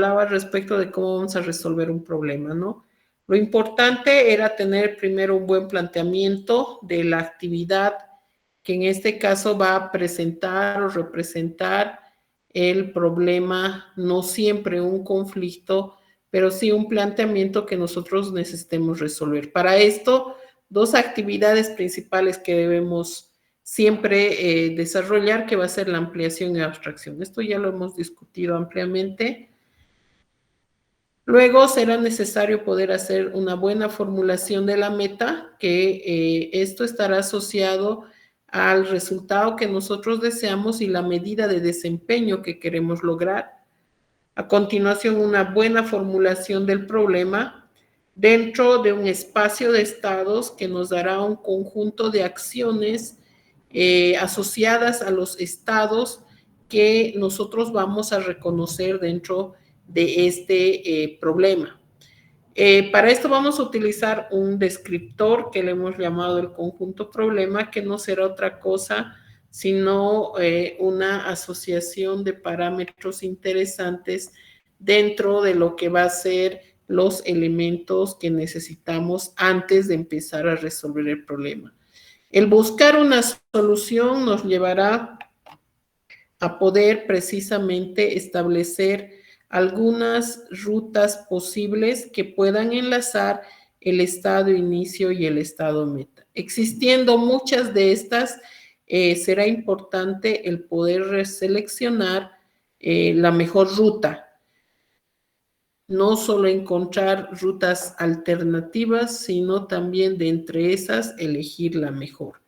hablaba respecto de cómo vamos a resolver un problema, ¿no? Lo importante era tener primero un buen planteamiento de la actividad que en este caso va a presentar o representar el problema, no siempre un conflicto, pero sí un planteamiento que nosotros necesitemos resolver. Para esto, dos actividades principales que debemos siempre desarrollar, que va a ser la ampliación y abstracción. Esto ya lo hemos discutido ampliamente. Luego será necesario poder hacer una buena formulación de la meta, que esto estará asociado al resultado que nosotros deseamos y la medida de desempeño que queremos lograr. A continuación, una buena formulación del problema dentro de un espacio de estados que nos dará un conjunto de acciones asociadas a los estados que nosotros vamos a reconocer dentro de este problema. Para esto vamos a utilizar un descriptor que le hemos llamado el conjunto problema, que no será otra cosa sino una asociación de parámetros interesantes dentro de lo que va a ser los elementos que necesitamos antes de empezar a resolver el problema. El buscar una solución nos llevará a poder precisamente establecer algunas rutas posibles que puedan enlazar el estado inicio y el estado meta. Existiendo muchas de estas, será importante el poder seleccionar la mejor ruta. No solo encontrar rutas alternativas, sino también de entre esas elegir la mejor.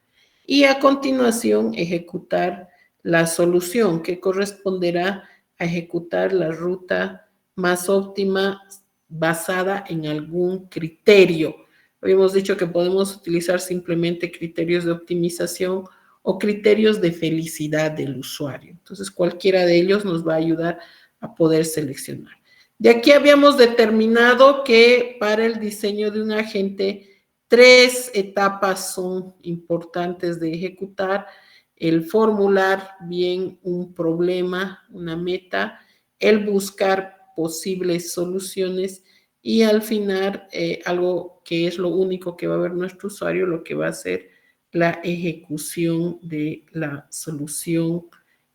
Y a continuación ejecutar la solución, que corresponderá a ejecutar la ruta más óptima basada en algún criterio. Habíamos dicho que podemos utilizar simplemente criterios de optimización o criterios de felicidad del usuario. Entonces, cualquiera de ellos nos va a ayudar a poder seleccionar. De aquí habíamos determinado que para el diseño de un agente, 3 etapas son importantes de ejecutar: el formular bien un problema, una meta, el buscar posibles soluciones y al final algo que es lo único que va a ver nuestro usuario, lo que va a ser la ejecución de la solución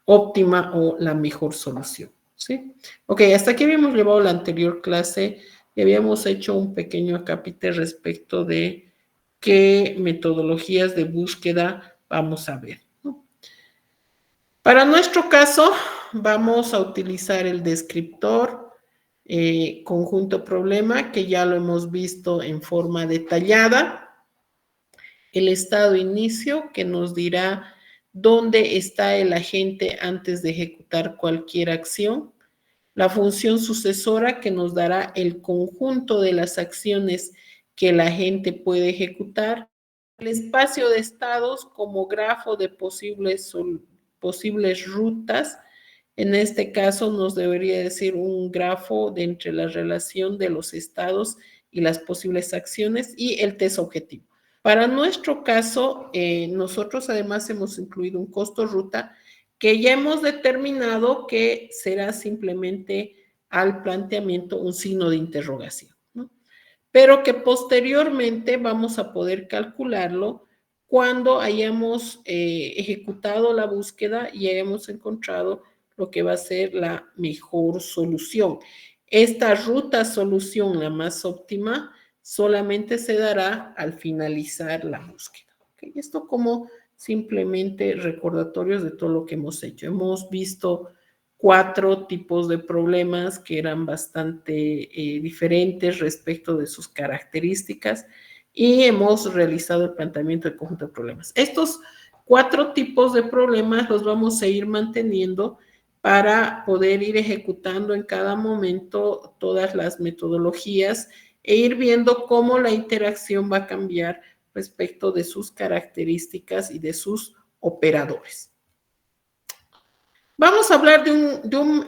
óptima o la mejor solución. ¿Sí? Ok, hasta aquí habíamos llevado la anterior clase y habíamos hecho un pequeño acápite respecto de qué metodologías de búsqueda vamos a ver, ¿no? Para nuestro caso, vamos a utilizar el descriptor conjunto problema, que ya lo hemos visto en forma detallada. El estado inicio, que nos dirá dónde está el agente antes de ejecutar cualquier acción. La función sucesora, que nos dará el conjunto de las acciones que el agente puede ejecutar. El espacio de estados como grafo de posibles rutas. En este caso nos debería decir un grafo de entre la relación de los estados y las posibles acciones, y el test objetivo. Para nuestro caso, nosotros además hemos incluido un costo ruta que ya hemos determinado que será simplemente al planteamiento un signo de interrogación, ¿no? Pero que posteriormente vamos a poder calcularlo cuando hayamos ejecutado la búsqueda y hayamos encontrado lo que va a ser la mejor solución. Esta ruta solución, la más óptima, solamente se dará al finalizar la búsqueda. ¿Okay? Esto como simplemente recordatorios de todo lo que hemos hecho. Hemos visto 4 tipos de problemas que eran bastante diferentes respecto de sus características y hemos realizado el planteamiento del conjunto de problemas. Estos 4 tipos de problemas los vamos a ir manteniendo para poder ir ejecutando en cada momento todas las metodologías e ir viendo cómo la interacción va a cambiar respecto de sus características y de sus operadores. Vamos a hablar de un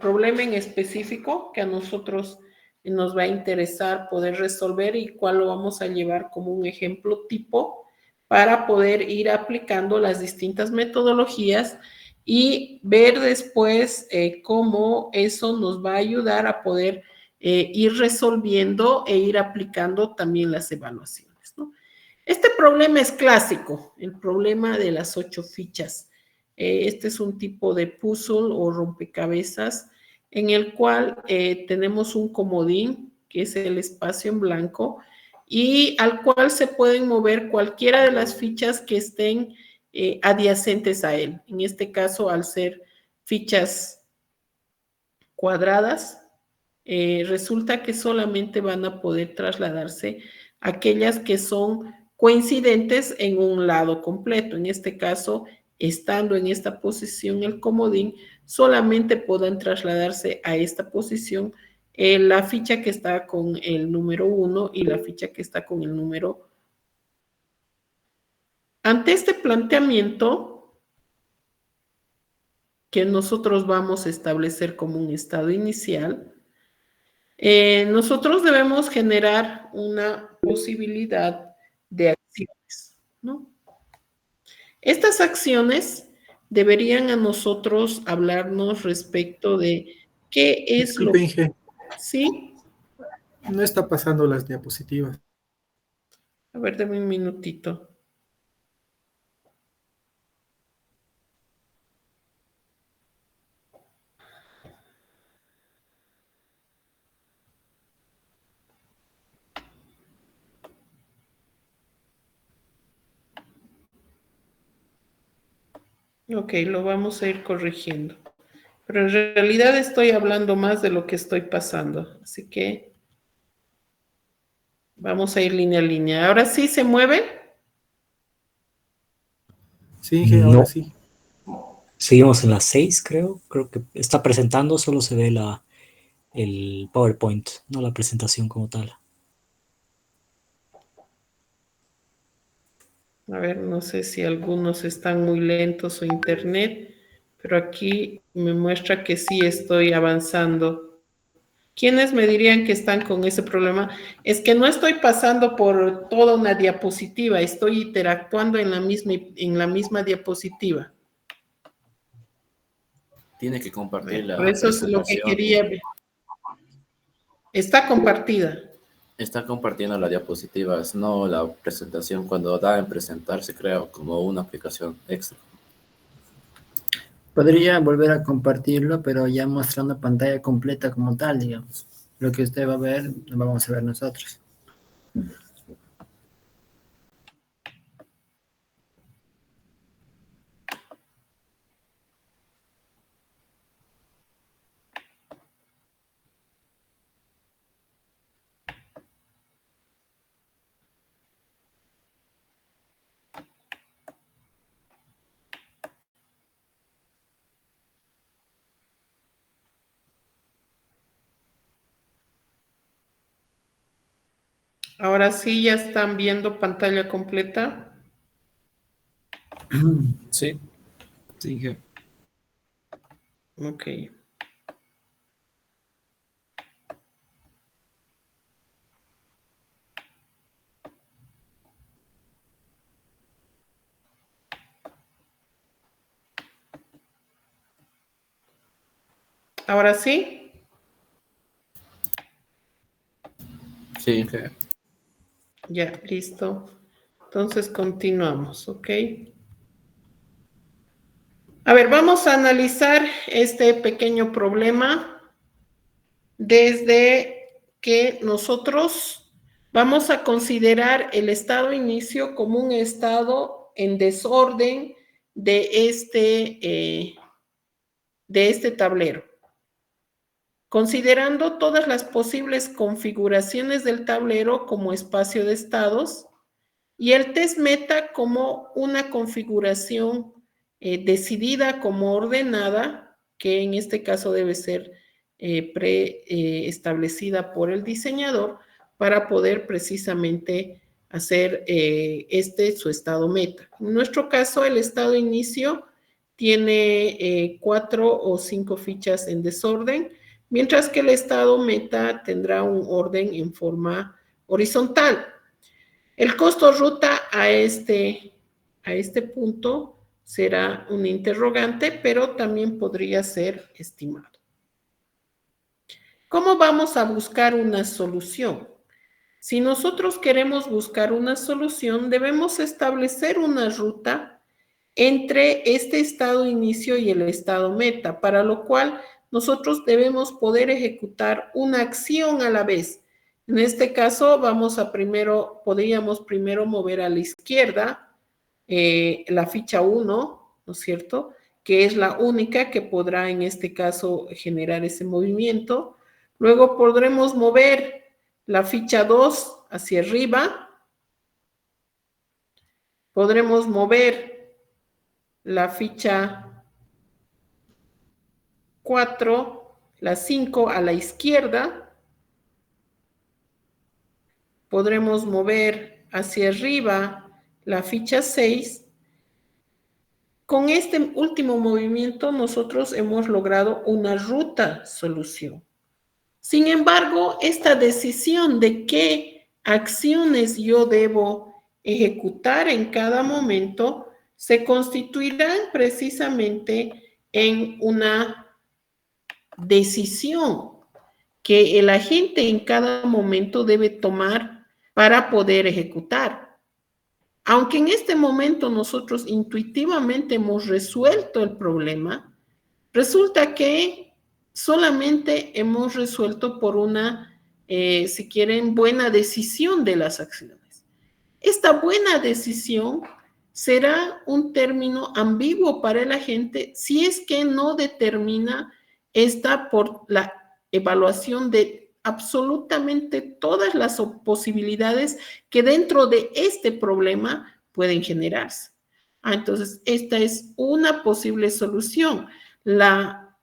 problema en específico que a nosotros nos va a interesar poder resolver y cuál lo vamos a llevar como un ejemplo tipo para poder ir aplicando las distintas metodologías y ver después cómo eso nos va a ayudar a poder ir resolviendo e ir aplicando también las evaluaciones, ¿no? Este problema es clásico, el problema de las 8 fichas. Este es un tipo de puzzle o rompecabezas en el cual tenemos un comodín, que es el espacio en blanco, y al cual se pueden mover cualquiera de las fichas que estén adyacentes a él. En este caso, al ser fichas cuadradas, resulta que solamente van a poder trasladarse aquellas que son coincidentes en un lado completo. En este caso, estando en esta posición el comodín, solamente podrán trasladarse a esta posición la ficha que está con el número 1 y la ficha que está con el número. Ante este planteamiento que nosotros vamos a establecer como un estado inicial, nosotros debemos generar una posibilidad de acciones, ¿no? Estas acciones deberían a nosotros hablarnos respecto de qué es lo Disculpe, Inge, ¿sí? no está pasando las diapositivas. A ver, dame un minutito. Ok, lo vamos a ir corrigiendo. Pero en realidad estoy hablando más de lo que estoy pasando. Así que vamos a ir línea a línea. ¿Ahora sí se mueve? Sí, Inge, ahora No, sí. seguimos en las 6, creo. Creo que está presentando, solo se ve el PowerPoint, no la presentación como tal. A ver, no sé si algunos están muy lentos o internet, pero aquí me muestra que sí estoy avanzando. ¿Quiénes me dirían que están con ese problema? Es que no estoy pasando por toda una diapositiva, estoy interactuando en la misma diapositiva. Tiene que compartir Por la eso es lo que presentación. quería ver. Está compartida. Está compartiendo las diapositivas, no la presentación. Cuando da en presentar se crea como una aplicación extra. Podría volver a compartirlo, pero ya mostrando pantalla completa como tal, digamos. Lo que usted va a ver, lo vamos a ver nosotros. Ahora sí ya están viendo pantalla completa. Sí, sí, Inge. Ok. Ahora sí. Sí, Ya, listo. Entonces continuamos, ¿ok? A ver, vamos a analizar este pequeño problema desde que nosotros vamos a considerar el estado inicio como un estado en desorden de este tablero. Considerando todas las posibles configuraciones del tablero como espacio de estados y el test meta como una configuración decidida como ordenada, que en este caso debe ser preestablecida por el diseñador para poder precisamente hacer su estado meta. En nuestro caso, el estado inicio tiene 4 o 5 fichas en desorden, mientras que el estado meta tendrá un orden en forma horizontal. El costo ruta a este punto será un interrogante, pero también podría ser estimado. ¿Cómo vamos a buscar una solución? Si nosotros queremos buscar una solución, debemos establecer una ruta entre este estado inicio y el estado meta, para lo cual nosotros debemos poder ejecutar una acción a la vez. En este caso, podríamos primero mover a la izquierda la ficha 1, ¿no es cierto?, que es la única que podrá en este caso generar ese movimiento. Luego podremos mover la ficha 2 hacia arriba. Podremos mover la ficha 4, la 5 a la izquierda. Podremos mover hacia arriba la ficha 6. Con este último movimiento nosotros hemos logrado una ruta solución. Sin embargo, esta decisión de qué acciones yo debo ejecutar en cada momento se constituirán precisamente en una decisión que el agente en cada momento debe tomar para poder ejecutar. Aunque en este momento nosotros intuitivamente hemos resuelto el problema, resulta que solamente hemos resuelto por una, si quieren, buena decisión de las acciones. Esta buena decisión será un término ambiguo para el agente si es que no determina esta por la evaluación de absolutamente todas las posibilidades que dentro de este problema pueden generarse. Entonces, esta es una posible solución. La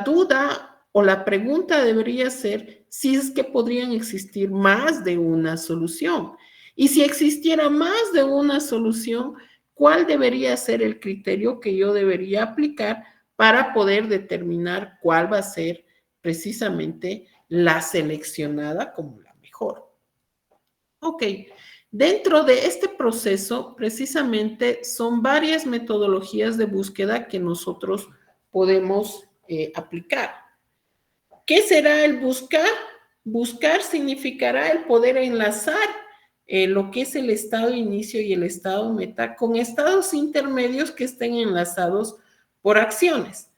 duda o la pregunta debería ser si es que podrían existir más de una solución. Y si existiera más de una solución, ¿cuál debería ser el criterio que yo debería aplicar para poder determinar cuál va a ser precisamente la seleccionada como la mejor? Ok, dentro de este proceso, precisamente son varias metodologías de búsqueda que nosotros podemos aplicar. ¿Qué será el buscar? Buscar significará el poder enlazar lo que es el estado inicio y el estado meta con estados intermedios que estén enlazados por acciones.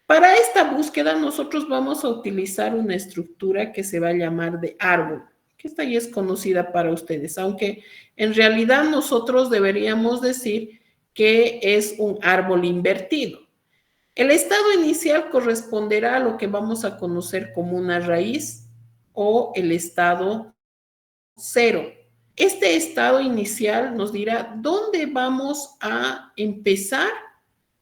Para esta búsqueda nosotros vamos a utilizar una estructura que se va a llamar de árbol, que esta ya es conocida para ustedes, aunque en realidad nosotros deberíamos decir que es un árbol invertido. El estado inicial corresponderá a lo que vamos a conocer como una raíz o el estado cero. Este estado inicial nos dirá dónde vamos a empezar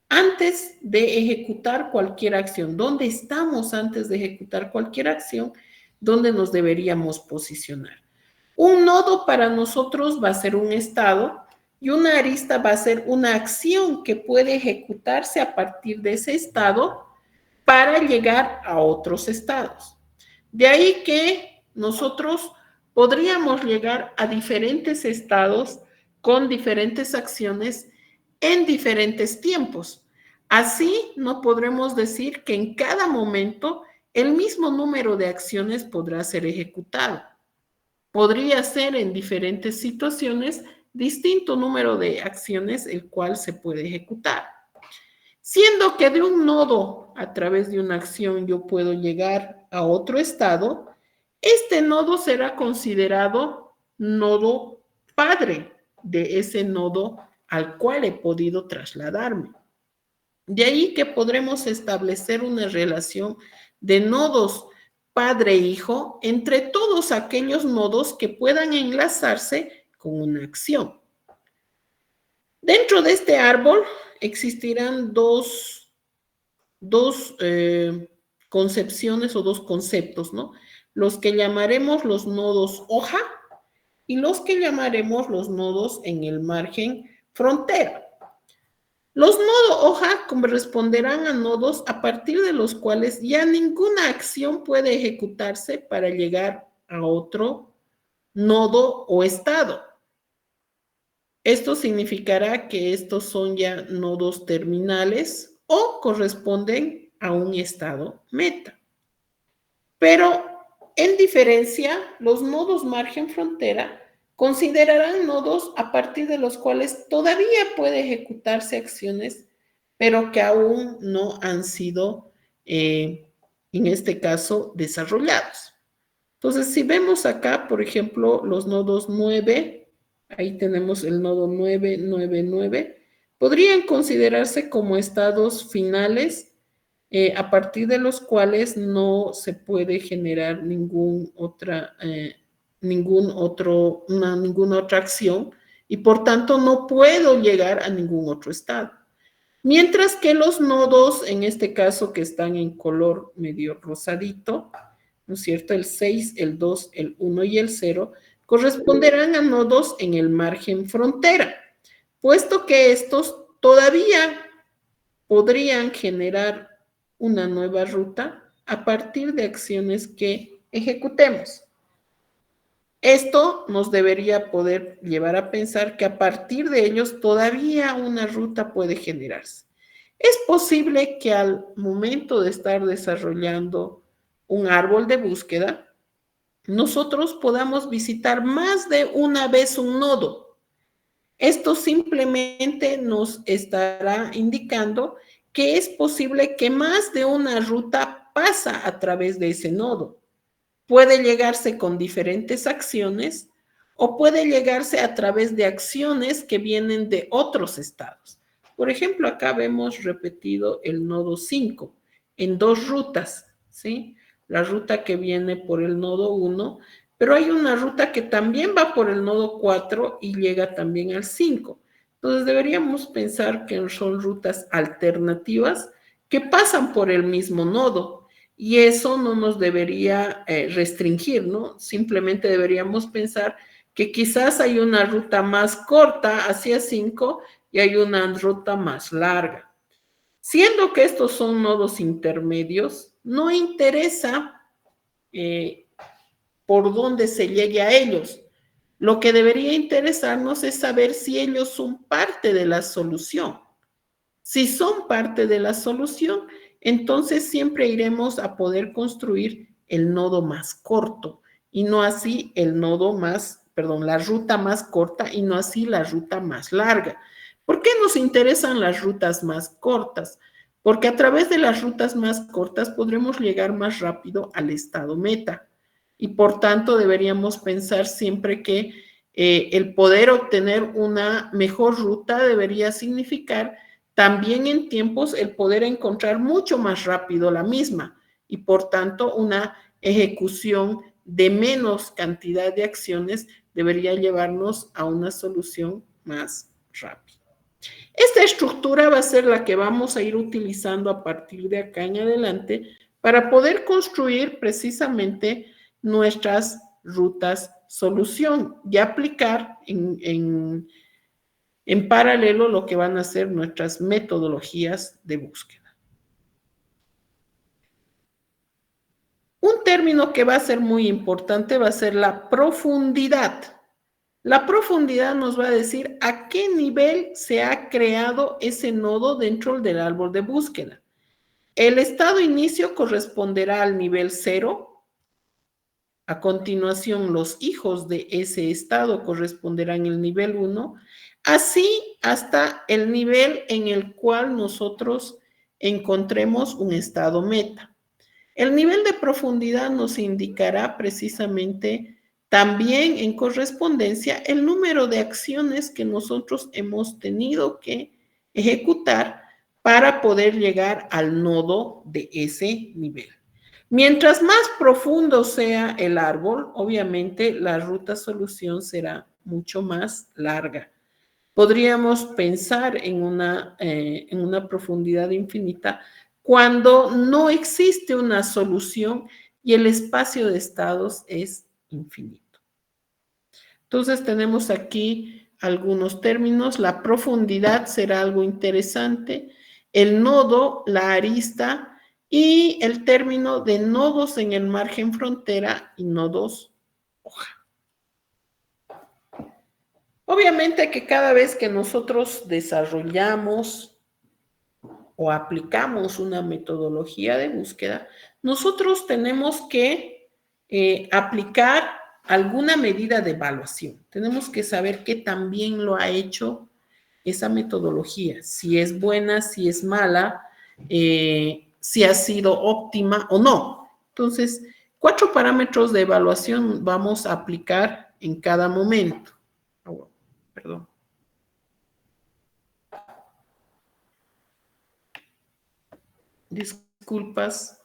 antes de ejecutar cualquier acción, dónde estamos antes de ejecutar cualquier acción, dónde nos deberíamos posicionar. Un nodo para nosotros va a ser un estado y una arista va a ser una acción que puede ejecutarse a partir de ese estado para llegar a otros estados. De ahí que nosotros podríamos llegar a diferentes estados con diferentes acciones en diferentes tiempos. Así no podremos decir que en cada momento el mismo número de acciones podrá ser ejecutado. Podría ser en diferentes situaciones distinto número de acciones el cual se puede ejecutar. Siendo que de un nodo a través de una acción yo puedo llegar a otro estado, este nodo será considerado nodo padre de ese nodo al cual he podido trasladarme. De ahí que podremos establecer una relación de nodos padre-hijo entre todos aquellos nodos que puedan enlazarse con una acción. Dentro de este árbol existirán dos concepciones o dos conceptos, ¿no? Los que llamaremos los nodos hoja y los que llamaremos los nodos en el margen frontera. Los nodos hoja corresponderán a nodos a partir de los cuales ya ninguna acción puede ejecutarse para llegar a otro nodo o estado. Esto significará que estos son ya nodos terminales o corresponden a un estado meta. Pero en diferencia, los nodos margen frontera considerarán nodos a partir de los cuales todavía puede ejecutarse acciones, pero que aún no han sido, en este caso, desarrollados. Entonces, si vemos acá, por ejemplo, los nodos 9, ahí tenemos el nodo 9, 9, 9, podrían considerarse como estados finales a partir de los cuales no se puede generar ninguna otra acción y por tanto no puedo llegar a ningún otro estado. Mientras que los nodos, en este caso que están en color medio rosadito, ¿no es cierto? El 6, el 2, el 1 y el 0 corresponderán a nodos en el margen frontera, puesto que estos todavía podrían generar una nueva ruta a partir de acciones que ejecutemos. Esto nos debería poder llevar a pensar que a partir de ellos todavía una ruta puede generarse. Es posible que al momento de estar desarrollando un árbol de búsqueda, nosotros podamos visitar más de una vez un nodo. Esto simplemente nos estará indicando que es posible que más de una ruta pasa a través de ese nodo. Puede llegarse con diferentes acciones o puede llegarse a través de acciones que vienen de otros estados. Por ejemplo, acá vemos repetido el nodo 5 en dos rutas, ¿sí? La ruta que viene por el nodo 1, pero hay una ruta que también va por el nodo 4 y llega también al 5. Entonces deberíamos pensar que son rutas alternativas que pasan por el mismo nodo y eso no nos debería restringir, ¿no? Simplemente deberíamos pensar que quizás hay una ruta más corta hacia 5 y hay una ruta más larga. Siendo que estos son nodos intermedios, no interesa por dónde se llegue a ellos. Lo que debería interesarnos es saber si ellos son parte de la solución. Si son parte de la solución, entonces siempre iremos a poder construir el nodo más corto y no así la ruta más corta y no así la ruta más larga. ¿Por qué nos interesan las rutas más cortas? Porque a través de las rutas más cortas podremos llegar más rápido al estado meta. Y por tanto deberíamos pensar siempre que el poder obtener una mejor ruta debería significar también en tiempos el poder encontrar mucho más rápido la misma y por tanto una ejecución de menos cantidad de acciones debería llevarnos a una solución más rápida. Esta estructura va a ser la que vamos a ir utilizando a partir de acá en adelante para poder construir precisamente nuestras rutas solución y aplicar en paralelo lo que van a ser nuestras metodologías de búsqueda. Un término que va a ser muy importante va a ser la profundidad. La profundidad nos va a decir a qué nivel se ha creado ese nodo dentro del árbol de búsqueda. El estado inicio corresponderá al nivel 0. A continuación, los hijos de ese estado corresponderán al nivel 1. Así hasta el nivel en el cual nosotros encontremos un estado meta. El nivel de profundidad nos indicará precisamente también en correspondencia el número de acciones que nosotros hemos tenido que ejecutar para poder llegar al nodo de ese nivel. Mientras más profundo sea el árbol, obviamente la ruta solución será mucho más larga. Podríamos pensar en una profundidad infinita cuando no existe una solución y el espacio de estados es infinito. Entonces tenemos aquí algunos términos. La profundidad será algo interesante. El nodo, la arista y el término de nodos en el margen frontera y nodos hoja. Obviamente que cada vez que nosotros desarrollamos o aplicamos una metodología de búsqueda, nosotros tenemos que aplicar alguna medida de evaluación. Tenemos que saber qué tan bien lo ha hecho esa metodología, si es buena, si es mala, si ha sido óptima o no. Entonces, 4 parámetros de evaluación vamos a aplicar en cada momento. Perdón. Disculpas,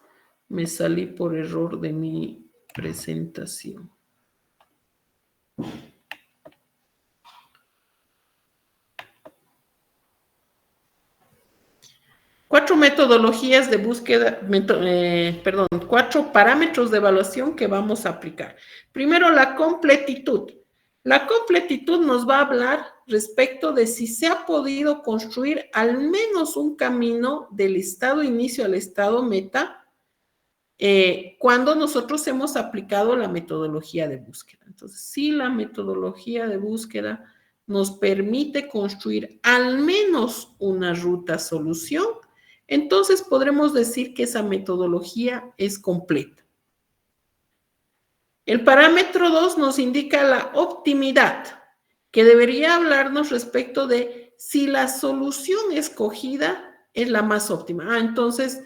me salí por error de mi presentación. Cuatro metodologías de búsqueda, 4 parámetros de evaluación que vamos a aplicar. Primero, la completitud. La completitud nos va a hablar respecto de si se ha podido construir al menos un camino del estado inicio al estado meta cuando nosotros hemos aplicado la metodología de búsqueda. Entonces, si la metodología de búsqueda nos permite construir al menos una ruta solución, entonces podremos decir que esa metodología es completa. El parámetro 2 nos indica la optimidad, que debería hablarnos respecto de si la solución escogida es la más óptima. Entonces,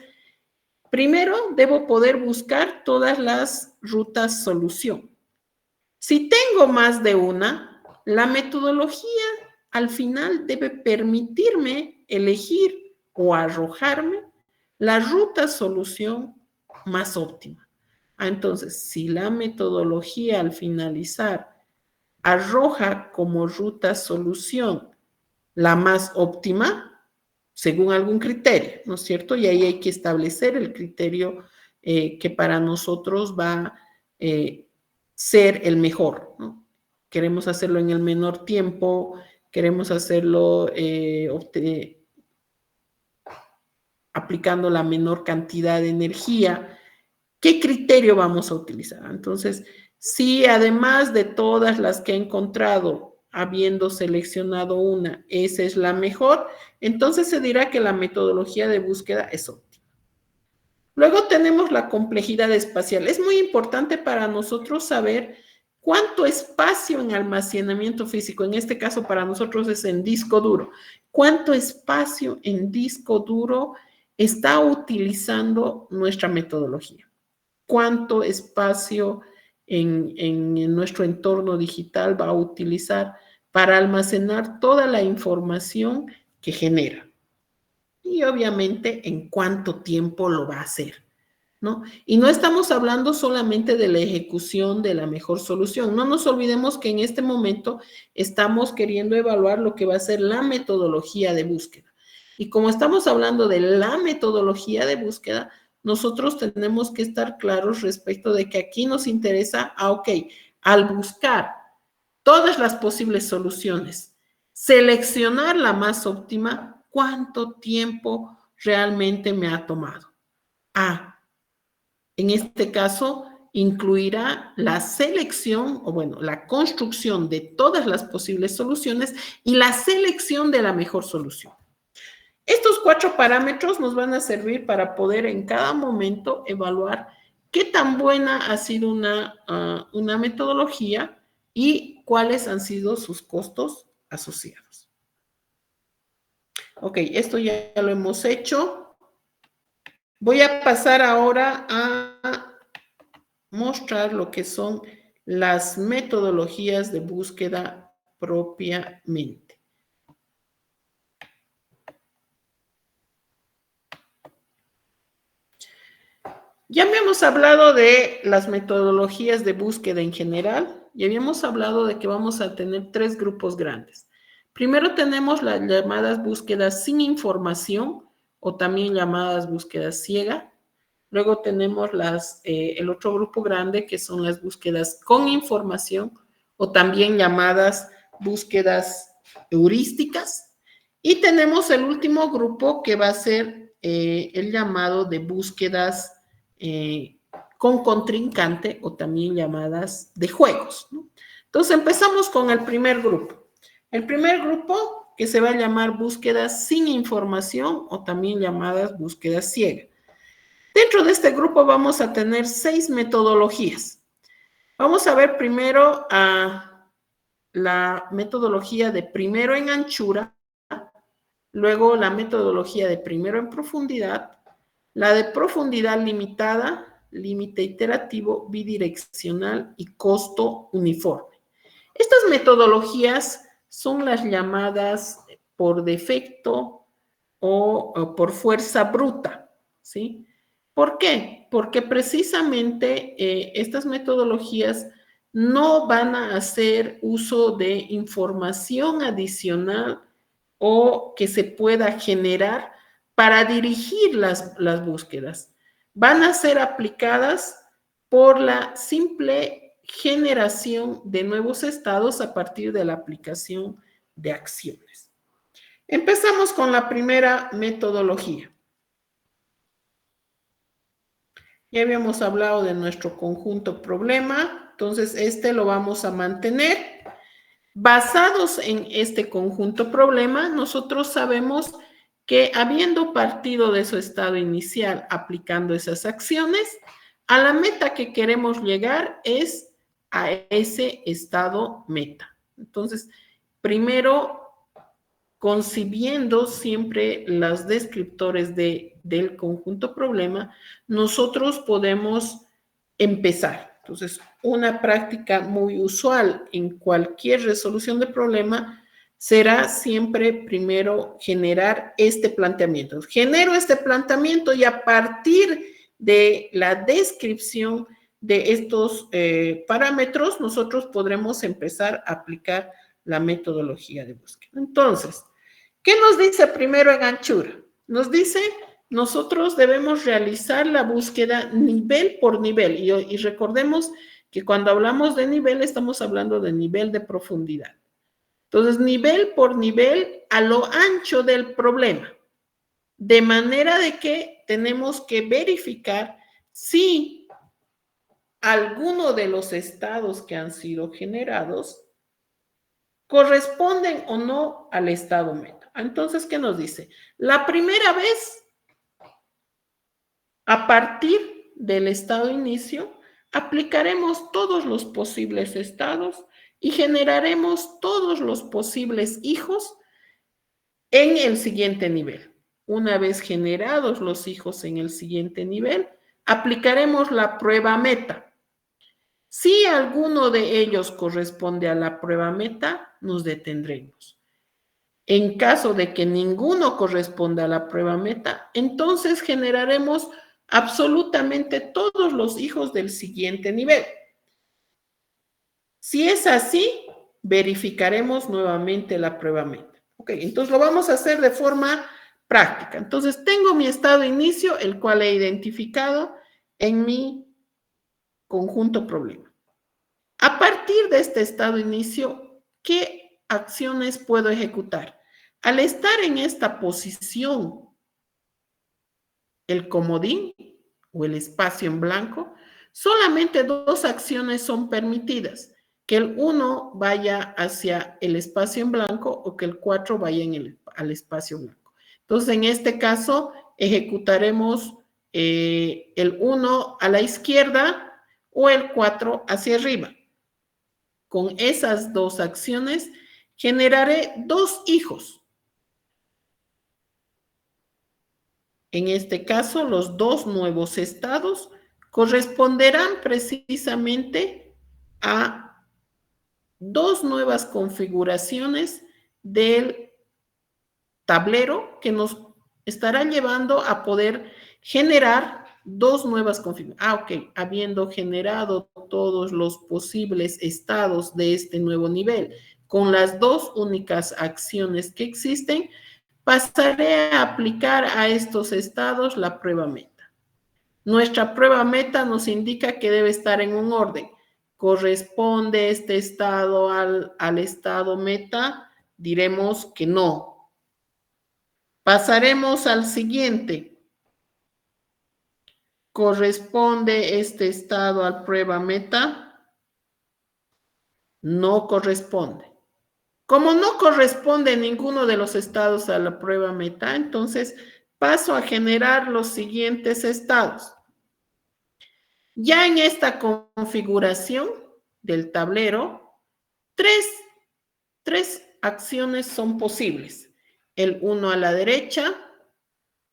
primero debo poder buscar todas las rutas solución. Si tengo más de una, la metodología al final debe permitirme elegir o arrojarme la ruta solución más óptima. Entonces, si la metodología al finalizar arroja como ruta solución la más óptima, según algún criterio, ¿no es cierto? Y ahí hay que establecer el criterio que para nosotros va a ser el mejor, ¿no? Queremos hacerlo en el menor tiempo, queremos hacerlo aplicando la menor cantidad de energía. ¿Qué criterio vamos a utilizar? Entonces, si además de todas las que he encontrado, habiendo seleccionado una, esa es la mejor, entonces se dirá que la metodología de búsqueda es óptima. Luego tenemos la complejidad espacial. Es muy importante para nosotros saber cuánto espacio en almacenamiento físico, en este caso para nosotros es en disco duro, cuánto espacio en disco duro está utilizando nuestra metodología. Cuánto espacio en nuestro entorno digital va a utilizar para almacenar toda la información que genera. Y obviamente en cuánto tiempo lo va a hacer, ¿no? Y no estamos hablando solamente de la ejecución de la mejor solución. No nos olvidemos que en este momento estamos queriendo evaluar lo que va a ser la metodología de búsqueda. Y como estamos hablando de la metodología de búsqueda, nosotros tenemos que estar claros respecto de que aquí nos interesa, al buscar todas las posibles soluciones, seleccionar la más óptima, ¿cuánto tiempo realmente me ha tomado? En este caso, incluirá la selección, la construcción de todas las posibles soluciones y la selección de la mejor solución. Estos 4 parámetros nos van a servir para poder en cada momento evaluar qué tan buena ha sido una metodología y cuáles han sido sus costos asociados. Esto ya lo hemos hecho. Voy a pasar ahora a mostrar lo que son las metodologías de búsqueda propiamente. Ya habíamos hablado de las metodologías de búsqueda en general y habíamos hablado de que vamos a tener 3 grupos grandes. Primero tenemos las llamadas búsquedas sin información o también llamadas búsquedas ciega. Luego tenemos el otro grupo grande que son las búsquedas con información o también llamadas búsquedas heurísticas. Y tenemos el último grupo que va a ser el llamado de búsquedas con contrincante o también llamadas de juegos, ¿no? Entonces empezamos con el primer grupo. El primer grupo, que se va a llamar búsquedas sin información o también llamadas búsquedas ciegas. Dentro de este grupo vamos a tener 6 metodologías. Vamos a ver primero a la metodología de primero en anchura, luego la metodología de primero en profundidad, la de profundidad limitada, límite iterativo, bidireccional y costo uniforme. Estas metodologías son las llamadas por defecto o por fuerza bruta, ¿sí? ¿Por qué? Porque precisamente estas metodologías no van a hacer uso de información adicional o que se pueda generar para dirigir las búsquedas. Van a ser aplicadas por la simple generación de nuevos estados a partir de la aplicación de acciones. Empezamos con la primera metodología. Ya habíamos hablado de nuestro conjunto problema, entonces este lo vamos a mantener. Basados en este conjunto problema, nosotros sabemos que habiendo partido de su estado inicial aplicando esas acciones, a la meta que queremos llegar es a ese estado meta. Entonces, primero, concibiendo siempre los descriptores del conjunto problema, nosotros podemos empezar. Entonces, una práctica muy usual en cualquier resolución de problema será siempre primero generar este planteamiento. Genero este planteamiento y a partir de la descripción de estos parámetros, nosotros podremos empezar a aplicar la metodología de búsqueda. Entonces, ¿qué nos dice primero en anchura? Nos dice, nosotros debemos realizar la búsqueda nivel por nivel. Y recordemos que cuando hablamos de nivel, estamos hablando de nivel de profundidad. Entonces, nivel por nivel a lo ancho del problema. De manera de que tenemos que verificar si alguno de los estados que han sido generados corresponden o no al estado meta. Entonces, ¿qué nos dice? La primera vez, a partir del estado inicio, aplicaremos todos los posibles estados y generaremos todos los posibles hijos en el siguiente nivel. Una vez generados los hijos en el siguiente nivel, aplicaremos la prueba meta. Si alguno de ellos corresponde a la prueba meta, nos detendremos. En caso de que ninguno corresponda a la prueba meta, entonces generaremos absolutamente todos los hijos del siguiente nivel. Si es así, verificaremos nuevamente la prueba meta. Ok, entonces lo vamos a hacer de forma práctica. Entonces tengo mi estado de inicio, el cual he identificado en mi conjunto problema. A partir de este estado de inicio, ¿qué acciones puedo ejecutar? Al estar en esta posición, el comodín o el espacio en blanco, solamente 2 acciones son permitidas. Que el 1 vaya hacia el espacio en blanco o que el 4 vaya al espacio blanco. Entonces, en este caso, ejecutaremos el 1 a la izquierda o el 4 hacia arriba. Con esas 2 acciones, generaré 2 hijos. En este caso, los 2 nuevos estados corresponderán precisamente a 2 nuevas configuraciones del tablero que nos estará llevando a poder generar 2 nuevas configuraciones. Ok, habiendo generado todos los posibles estados de este nuevo nivel, con las 2 únicas acciones que existen, pasaré a aplicar a estos estados la prueba meta. Nuestra prueba meta nos indica que debe estar en un orden. ¿Corresponde este estado al estado meta? Diremos que no. Pasaremos al siguiente. ¿Corresponde este estado al prueba meta? No corresponde. Como no corresponde ninguno de los estados a la prueba meta, entonces paso a generar los siguientes estados. Ya en esta configuración del tablero, tres acciones son posibles. El 1 a la derecha,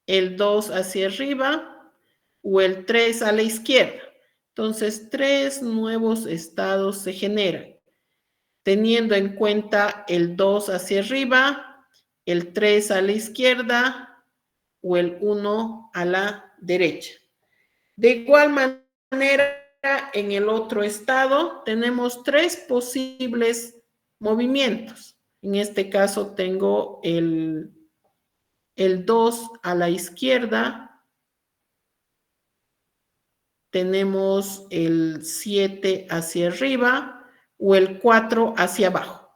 el 2 hacia arriba o el 3 a la izquierda. Entonces, 3 nuevos estados se generan, teniendo en cuenta el 2 hacia arriba, el 3 a la izquierda o el 1 a la derecha. De igual manera, en el otro estado tenemos 3 posibles movimientos. En este caso tengo el 2 a la izquierda, tenemos el 7 hacia arriba o el 4 hacia abajo.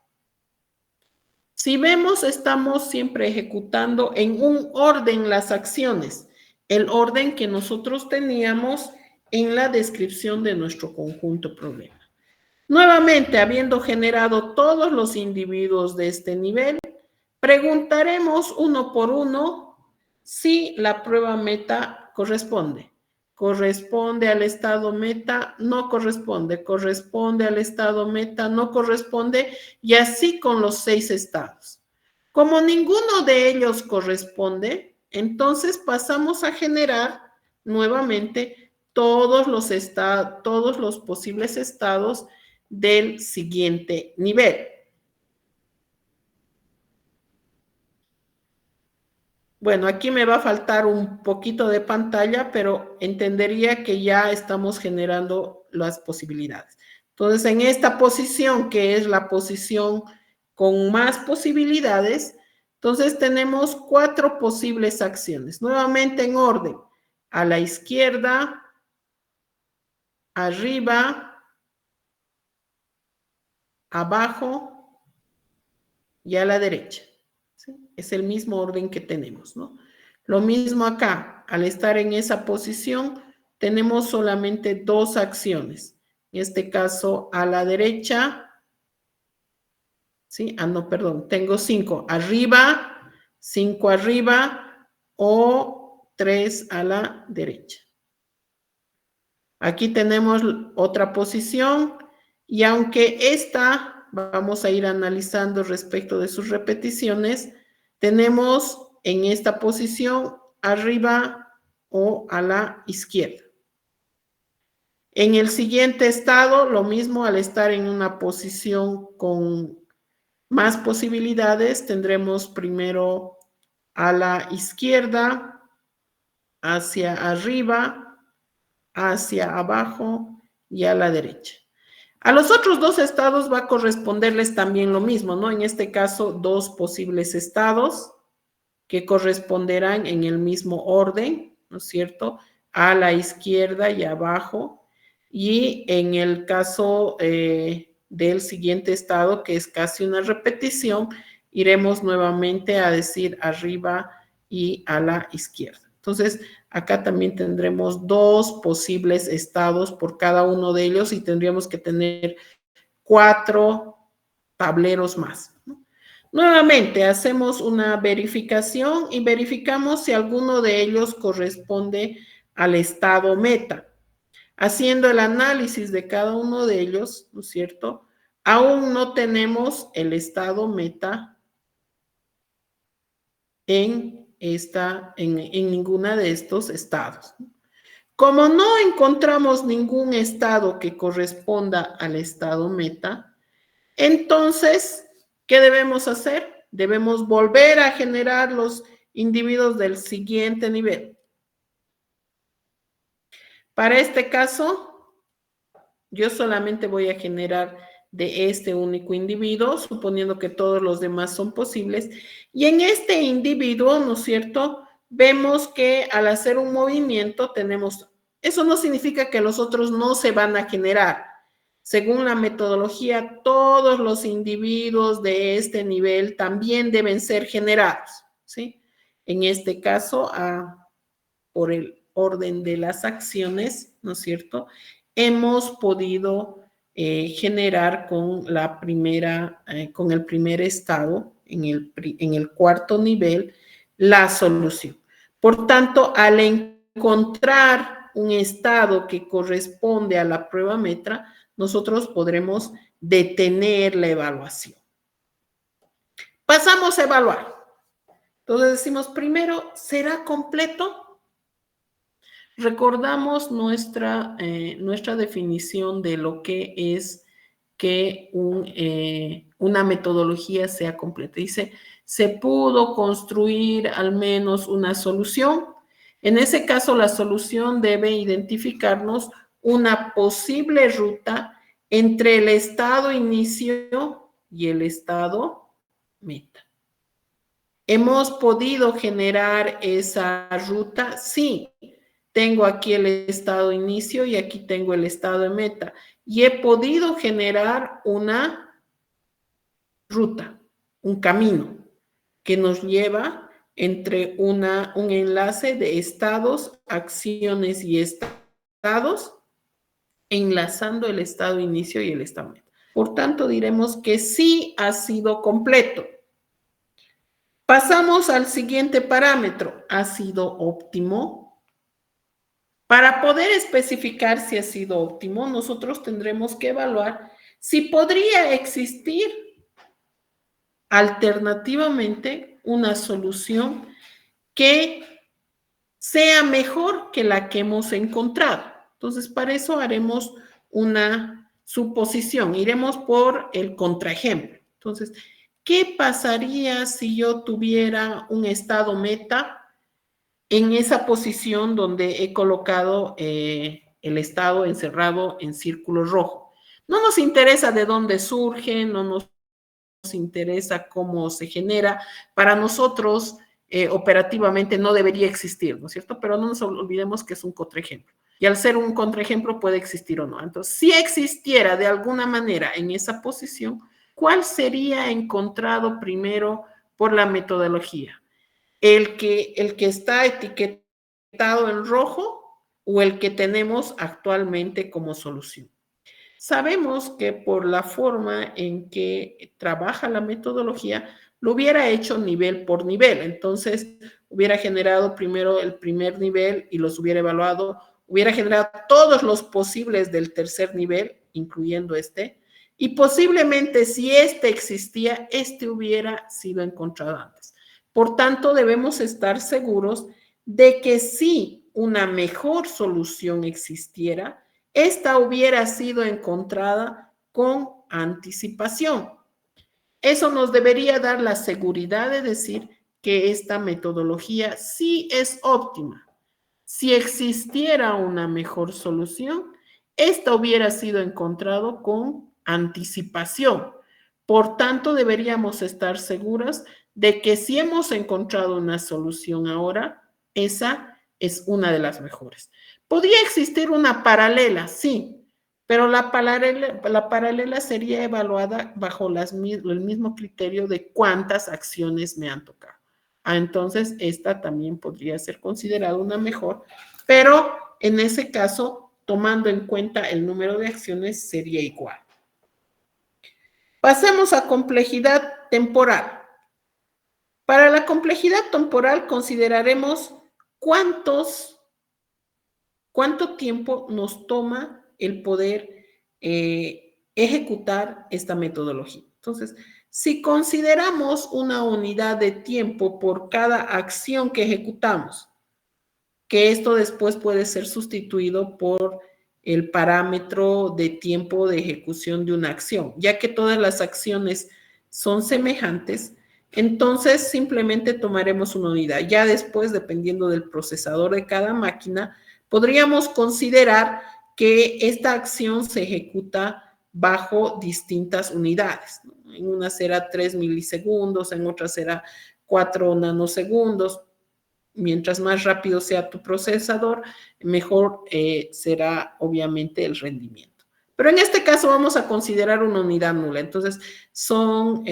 Si vemos, estamos siempre ejecutando en un orden las acciones, el orden que nosotros teníamos en la descripción de nuestro conjunto problema. Nuevamente, habiendo generado todos los individuos de este nivel, preguntaremos uno por uno si la prueba meta corresponde. Corresponde al estado meta, no corresponde. Corresponde al estado meta, no corresponde. Y así con los 6 estados. Como ninguno de ellos corresponde, entonces pasamos a generar nuevamente todos los posibles estados del siguiente nivel. Bueno, aquí me va a faltar un poquito de pantalla, pero entendería que ya estamos generando las posibilidades. Entonces, en esta posición, que es la posición con más posibilidades, entonces tenemos 4 posibles acciones. Nuevamente en orden. A la izquierda, arriba, abajo y a la derecha. ¿Sí? Es el mismo orden que tenemos, ¿no? Lo mismo acá, al estar en esa posición, tenemos solamente 2 acciones. En este caso, a la derecha, ¿sí? Ah, no, perdón, tengo 5. Arriba, 5 arriba o 3 a la derecha. Aquí tenemos otra posición y aunque esta vamos a ir analizando respecto de sus repeticiones, tenemos en esta posición arriba o a la izquierda. En el siguiente estado, lo mismo, al estar en una posición con más posibilidades, tendremos primero a la izquierda, hacia arriba, hacia abajo y a la derecha. A los otros 2 estados va a corresponderles también lo mismo, ¿no? En este caso, 2 posibles estados que corresponderán en el mismo orden, ¿no es cierto? A la izquierda y abajo. Y en el caso del siguiente estado, que es casi una repetición, iremos nuevamente a decir arriba y a la izquierda. Entonces, acá también tendremos 2 posibles estados por cada uno de ellos y tendríamos que tener 4 tableros más, ¿no? Nuevamente, hacemos una verificación y verificamos si alguno de ellos corresponde al estado meta. Haciendo el análisis de cada uno de ellos, ¿no es cierto? Aún no tenemos el estado meta en ninguna de estos estados. Como no encontramos ningún estado que corresponda al estado meta, entonces, ¿qué debemos hacer? Debemos volver a generar los individuos del siguiente nivel. Para este caso, yo solamente voy a generar de este único individuo, suponiendo que todos los demás son posibles. Y en este individuo, ¿no es cierto?, vemos que al hacer un movimiento tenemos, eso no significa que los otros no se van a generar. Según la metodología, todos los individuos de este nivel también deben ser generados, ¿sí? En este caso, por el orden de las acciones, ¿no es cierto?, hemos podido generar con con el primer estado, en el cuarto nivel, la solución. Por tanto, al encontrar un estado que corresponde a la prueba metra, nosotros podremos detener la evaluación. Pasamos a evaluar. Entonces decimos, primero, ¿será completo? Recordamos nuestra definición de lo que es que una metodología sea completa. Dice, se pudo construir al menos una solución. En ese caso, la solución debe identificarnos una posible ruta entre el estado inicio y el estado meta. ¿Hemos podido generar esa ruta? Sí. Tengo aquí el estado inicio y aquí tengo el estado de meta. Y he podido generar una ruta, un camino que nos lleva entre un enlace de estados, acciones y estados, enlazando el estado inicio y el estado meta. Por tanto, diremos que sí ha sido completo. Pasamos al siguiente parámetro. ¿Ha sido óptimo? Para poder especificar si ha sido óptimo, nosotros tendremos que evaluar si podría existir alternativamente una solución que sea mejor que la que hemos encontrado. Entonces, para eso haremos una suposición. Iremos por el contraejemplo. Entonces, ¿qué pasaría si yo tuviera un estado meta en esa posición donde he colocado el estado encerrado en círculo rojo? No nos interesa de dónde surge, no nos interesa cómo se genera. Para nosotros, operativamente no debería existir, ¿no es cierto? Pero no nos olvidemos que es un contraejemplo. Y al ser un contraejemplo puede existir o no. Entonces, si existiera de alguna manera en esa posición, ¿cuál sería encontrado primero por la metodología? ¿El que está etiquetado en rojo o el que tenemos actualmente como solución? Sabemos que por la forma en que trabaja la metodología, lo hubiera hecho nivel por nivel. Entonces, hubiera generado primero el primer nivel y los hubiera evaluado, hubiera generado todos los posibles del tercer nivel, incluyendo este, y posiblemente si este existía, este hubiera sido encontrado antes. Por tanto, debemos estar seguros de que si una mejor solución existiera, esta hubiera sido encontrada con anticipación. Eso nos debería dar la seguridad de decir que esta metodología sí es óptima. Si existiera una mejor solución, esta hubiera sido encontrada con anticipación. Por tanto, deberíamos estar seguros de que si hemos encontrado una solución ahora, esa es una de las mejores. ¿Podría existir una paralela? Sí, pero la paralela sería evaluada bajo el mismo criterio de cuántas acciones me han tocado. Entonces, esta también podría ser considerada una mejor, pero en ese caso, tomando en cuenta el número de acciones, sería igual. Pasemos a complejidad temporal. Para la complejidad temporal consideraremos cuánto tiempo nos toma el poder ejecutar esta metodología. Entonces, si consideramos una unidad de tiempo por cada acción que ejecutamos, que esto después puede ser sustituido por el parámetro de tiempo de ejecución de una acción, ya que todas las acciones son semejantes, entonces simplemente tomaremos una unidad. Ya después, dependiendo del procesador de cada máquina, podríamos considerar que esta acción se ejecuta bajo distintas unidades, ¿no? En una será 3 milisegundos, en otra será 4 nanosegundos. Mientras más rápido sea tu procesador, mejor será obviamente el rendimiento. Pero en este caso vamos a considerar una unidad nula. Entonces, son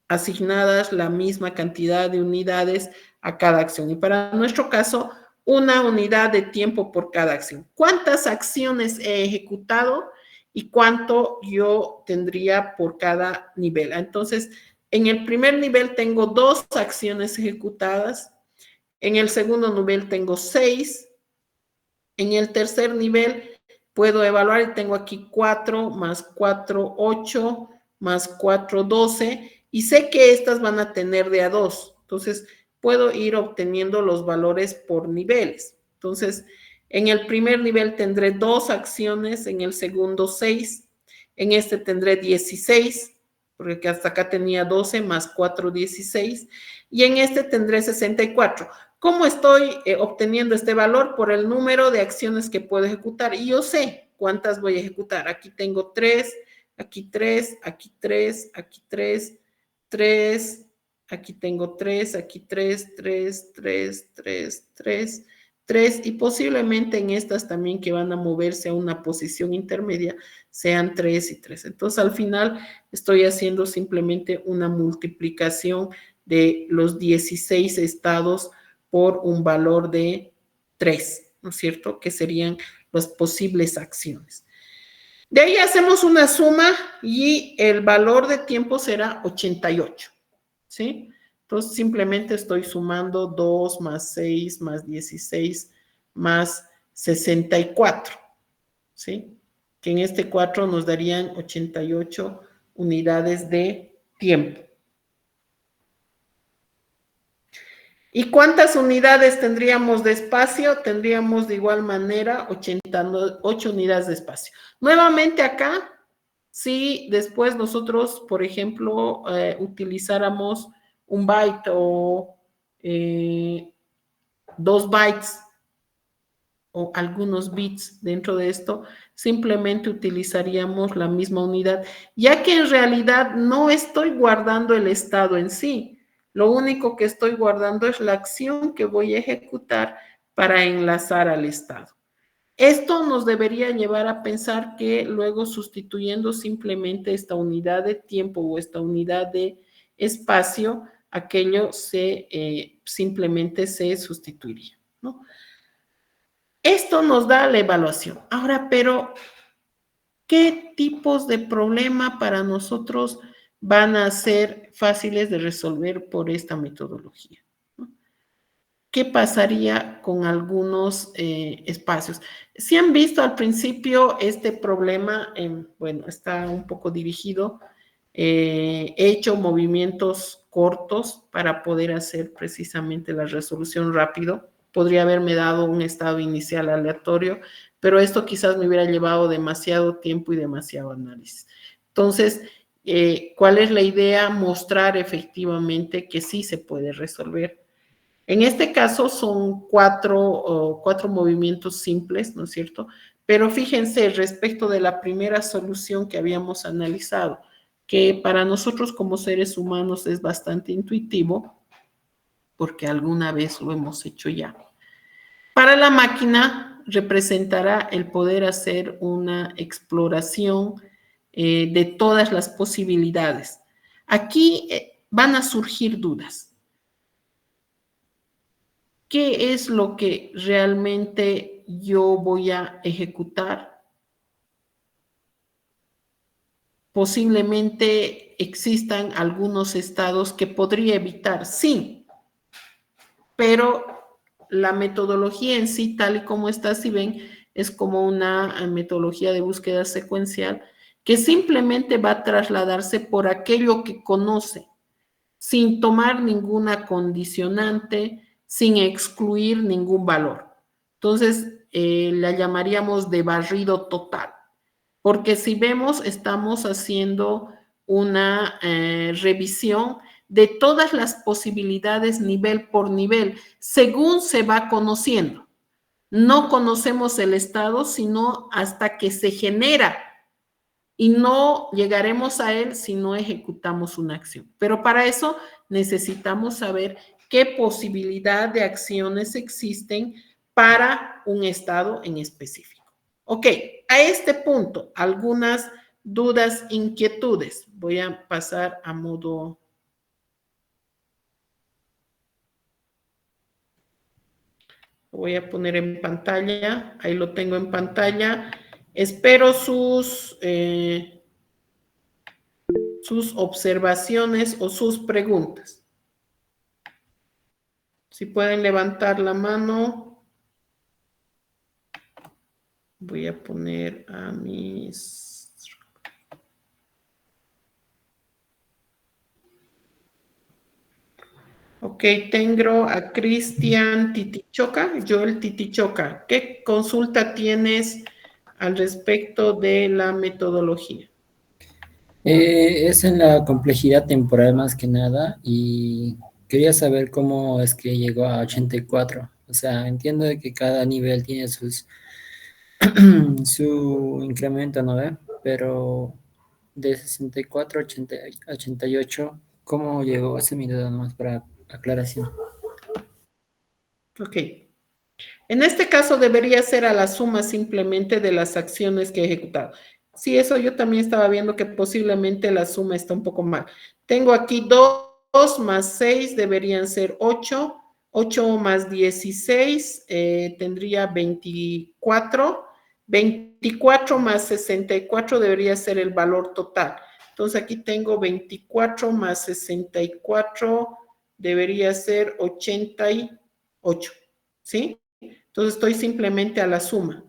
asignadas la misma cantidad de unidades a cada acción. Y para nuestro caso, una unidad de tiempo por cada acción. ¿Cuántas acciones he ejecutado? y cuánto yo tendría por cada nivel. Entonces, en el primer nivel tengo 2 acciones ejecutadas, en el segundo nivel tengo 6, en el tercer nivel puedo evaluar y tengo aquí 4 más 4, 8, más 4, 12, y sé que estas van a tener de a 2. Entonces, puedo ir obteniendo los valores por niveles. Entonces, en el primer nivel tendré 2 acciones, en el segundo 6, en este tendré 16, porque hasta acá tenía 12 más 4, 16, y en este tendré 64. ¿Cómo estoy obteniendo este valor? Por el número de acciones que puedo ejecutar. Y yo sé cuántas voy a ejecutar. Aquí tengo 3, aquí 3, aquí 3, aquí 3, 3, aquí tengo 3, aquí 3, 3, 3, 3, 3, 3, y posiblemente en estas también que van a moverse a una posición intermedia sean 3 y 3. Entonces, al final estoy haciendo simplemente una multiplicación de los 16 estados por un valor de 3, ¿no es cierto? Que serían las posibles acciones. De ahí hacemos una suma y el valor de tiempo será 88, ¿sí? Entonces simplemente estoy sumando 2 más 6 más 16 más 64, ¿sí? Que en este 4 nos darían 88 unidades de tiempo. ¿Y cuántas unidades tendríamos de espacio? Tendríamos de igual manera 88 unidades de espacio. Nuevamente acá, si después nosotros, por ejemplo, utilizáramos un byte o 2 bytes o algunos bits dentro de esto, simplemente utilizaríamos la misma unidad, ya que en realidad no estoy guardando el estado en sí. Lo único que estoy guardando es la acción que voy a ejecutar para enlazar al estado. Esto nos debería llevar a pensar que luego sustituyendo simplemente esta unidad de tiempo o esta unidad de espacio, aquello simplemente se sustituiría, ¿no? Esto nos da la evaluación. Ahora, pero, ¿qué tipos de problema para nosotros van a ser fáciles de resolver por esta metodología? ¿Qué pasaría con algunos espacios? Si han visto al principio este problema, bueno, está un poco dirigido, he hecho movimientos cortos para poder hacer precisamente la resolución rápido. Podría haberme dado un estado inicial aleatorio, pero esto quizás me hubiera llevado demasiado tiempo y demasiado análisis. Entonces, ¿cuál es la idea? Mostrar efectivamente que sí se puede resolver. En este caso son cuatro movimientos simples, ¿no es cierto? Pero fíjense respecto de la primera solución que habíamos analizado, que para nosotros como seres humanos es bastante intuitivo, porque alguna vez lo hemos hecho ya. Para la máquina representará el poder hacer una exploración de todas las posibilidades. Aquí van a surgir dudas. ¿Qué es lo que realmente yo voy a ejecutar? Posiblemente existan algunos estados que podría evitar, sí, pero la metodología en sí, tal y como está, si ven, es como una metodología de búsqueda secuencial que simplemente va a trasladarse por aquello que conoce, sin tomar ninguna condicionante, sin excluir ningún valor. Entonces, la llamaríamos de barrido total, porque si vemos, estamos haciendo una revisión de todas las posibilidades nivel por nivel, según se va conociendo. No conocemos el estado, sino hasta que se genera, y no llegaremos a él si no ejecutamos una acción. Pero para eso necesitamos saber qué posibilidad de acciones existen para un estado en específico. Ok, a este punto, algunas dudas, inquietudes. Voy a pasar a modo... Lo voy a poner en pantalla, ahí lo tengo en pantalla. Espero sus observaciones o sus preguntas. Si pueden levantar la mano. Voy a poner a mis... Ok, tengo a Cristian Titichoca, Joel Titichoca. ¿Qué consulta tienes al respecto de la metodología? Es en la complejidad temporal más que nada y quería saber cómo es que llegó a 84. O sea, entiendo de que cada nivel tiene su incremento, ¿no ve? Pero de 64 a 88, ¿cómo llegó? Esa es mi duda nomás para aclaración. Ok. En este caso debería ser a la suma simplemente de las acciones que he ejecutado. Sí, eso yo también estaba viendo que posiblemente la suma está un poco mal. Tengo aquí 2 más 6 deberían ser 8. 8 más 16 tendría 24. 24 más 64 debería ser el valor total. Entonces aquí tengo 24 más 64 debería ser 88. ¿Sí? Entonces estoy simplemente a la suma.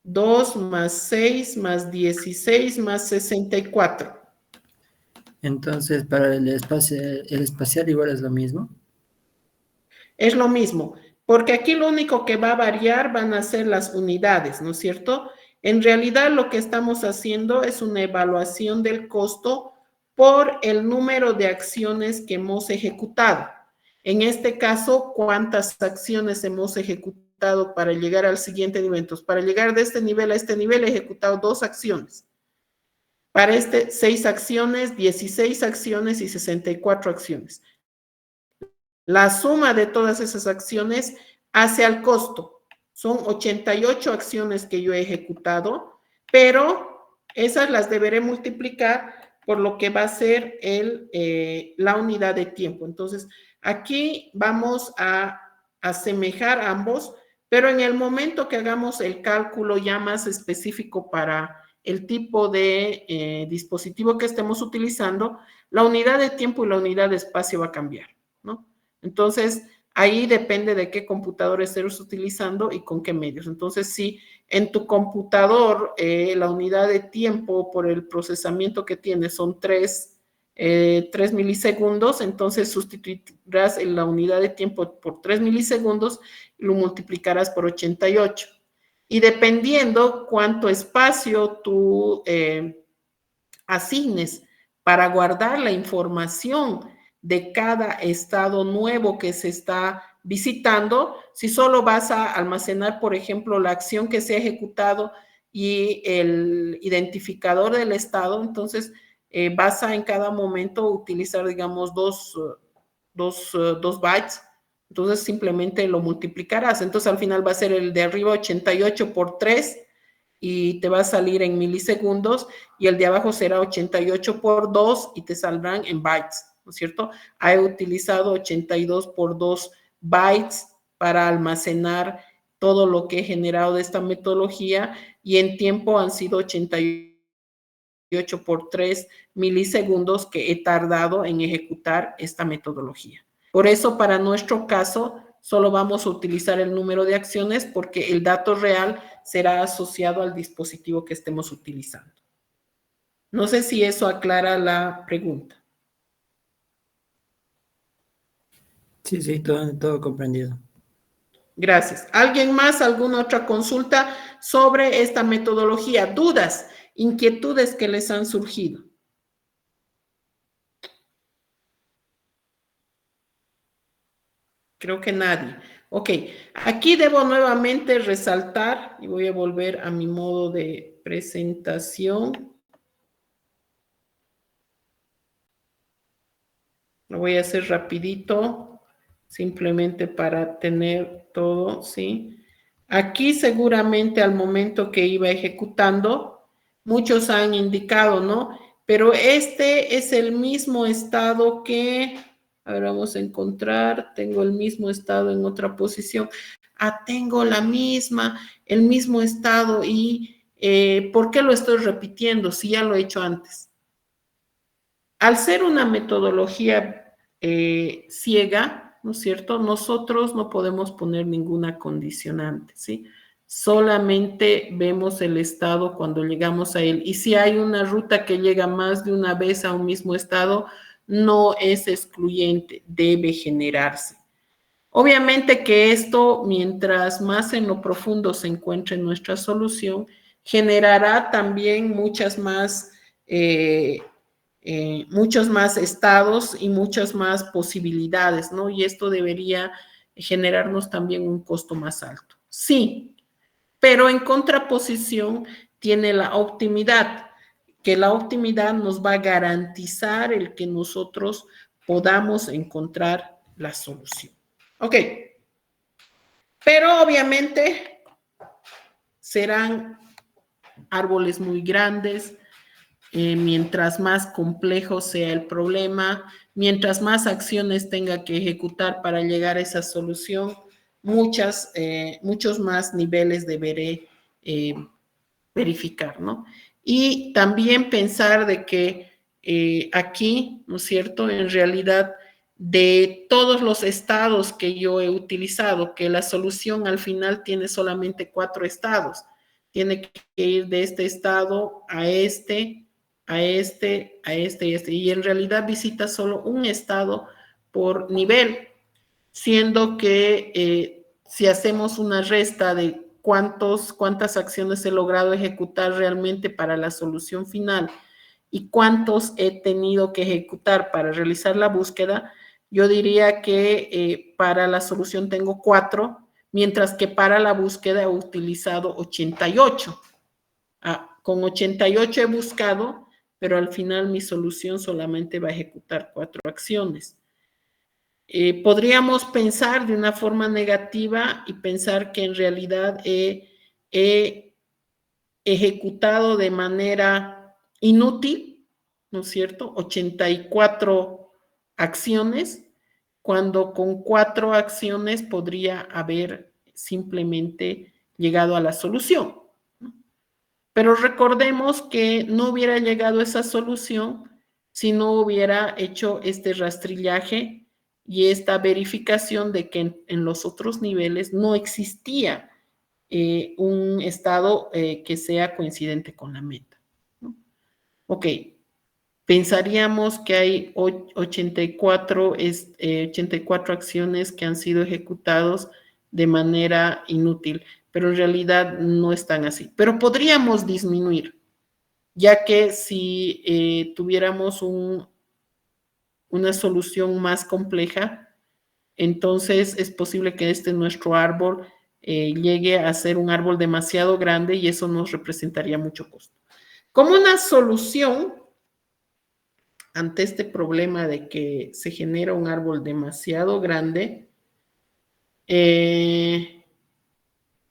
2 más 6 más 16 más 64. Entonces, para el espacial igual es lo mismo. Es lo mismo, porque aquí lo único que va a variar van a ser las unidades, ¿no es cierto? En realidad lo que estamos haciendo es una evaluación del costo por el número de acciones que hemos ejecutado. En este caso, ¿cuántas acciones hemos ejecutado para llegar al siguiente nivel? Entonces, para llegar de este nivel a este nivel he ejecutado 2 acciones. Para este, 6 acciones, 16 acciones y 64 acciones. La suma de todas esas acciones hace al costo. Son 88 acciones que yo he ejecutado, pero esas las deberé multiplicar por lo que va a ser la unidad de tiempo. Entonces, aquí vamos a asemejar ambos, pero en el momento que hagamos el cálculo ya más específico para el tipo de dispositivo que estemos utilizando, la unidad de tiempo y la unidad de espacio va a cambiar, ¿no? Entonces, ahí depende de qué computador estés utilizando y con qué medios. Entonces, si en tu computador la unidad de tiempo por el procesamiento que tiene son 3 milisegundos, entonces sustituirás la unidad de tiempo por 3 milisegundos y lo multiplicarás por 88. Y dependiendo cuánto espacio tú asignes para guardar la información de cada estado nuevo que se está visitando, si solo vas a almacenar, por ejemplo, la acción que se ha ejecutado y el identificador del estado, entonces vas a en cada momento utilizar, digamos, dos bytes, entonces simplemente lo multiplicarás. Entonces al final va a ser el de arriba 88 por 3 y te va a salir en milisegundos, y el de abajo será 88 por 2 y te saldrán en bytes, ¿no es cierto? He utilizado 82 por 2 bytes para almacenar todo lo que he generado de esta metodología, y en tiempo han sido 88 por 3 milisegundos que he tardado en ejecutar esta metodología. Por eso, para nuestro caso, solo vamos a utilizar el número de acciones porque el dato real será asociado al dispositivo que estemos utilizando. No sé si eso aclara la pregunta. Sí, todo comprendido. Gracias. ¿Alguien más, alguna otra consulta sobre esta metodología? ¿Dudas, inquietudes que les han surgido? Creo que nadie. Ok, aquí debo nuevamente resaltar, y voy a volver a mi modo de presentación. Lo voy a hacer rapidito, simplemente para tener todo, ¿sí? Aquí seguramente al momento que iba ejecutando, muchos han indicado, ¿no? Pero este es el mismo estado que, a ver, vamos a encontrar, tengo el mismo estado en otra posición. tengo el mismo estado y ¿por qué lo estoy repitiendo si ya lo he hecho antes? Al ser una metodología ciega, ¿no es cierto? Nosotros no podemos poner ninguna condicionante, ¿sí? Solamente vemos el estado cuando llegamos a él. Y si hay una ruta que llega más de una vez a un mismo estado, no es excluyente, debe generarse. Obviamente que esto, mientras más en lo profundo se encuentre nuestra solución, generará también muchos más estados y muchas más posibilidades, ¿no? Y esto debería generarnos también un costo más alto. Sí, pero en contraposición tiene la optimidad, que la optimidad nos va a garantizar el que nosotros podamos encontrar la solución. Ok, pero obviamente serán árboles muy grandes, mientras más complejo sea el problema, mientras más acciones tenga que ejecutar para llegar a esa solución, muchos más niveles deberé verificar, ¿no? Y también pensar de que aquí, ¿no es cierto?, en realidad, de todos los estados que yo he utilizado, que la solución al final tiene solamente 4 estados. Tiene que ir de este estado a este, a este, a este y este. Y en realidad visita solo un estado por nivel, siendo que si hacemos una resta de cuántas acciones he logrado ejecutar realmente para la solución final y cuántos he tenido que ejecutar para realizar la búsqueda, yo diría que para la solución tengo 4, mientras que para la búsqueda he utilizado 88. Con 88 he buscado, pero al final mi solución solamente va a ejecutar 4 acciones. Podríamos pensar de una forma negativa y pensar que en realidad he ejecutado de manera inútil, ¿no es cierto?, 84 acciones, cuando con 4 acciones podría haber simplemente llegado a la solución, ¿no? Pero recordemos que no hubiera llegado a esa solución si no hubiera hecho este rastrillaje y esta verificación de que en los otros niveles no existía un estado que sea coincidente con la meta, ¿no? Ok, pensaríamos que hay 84 acciones que han sido ejecutadas de manera inútil, pero en realidad no están así. Pero podríamos disminuir, ya que si tuviéramos una solución más compleja, entonces es posible que nuestro árbol llegue a ser un árbol demasiado grande y eso nos representaría mucho costo. Como una solución ante este problema de que se genera un árbol demasiado grande,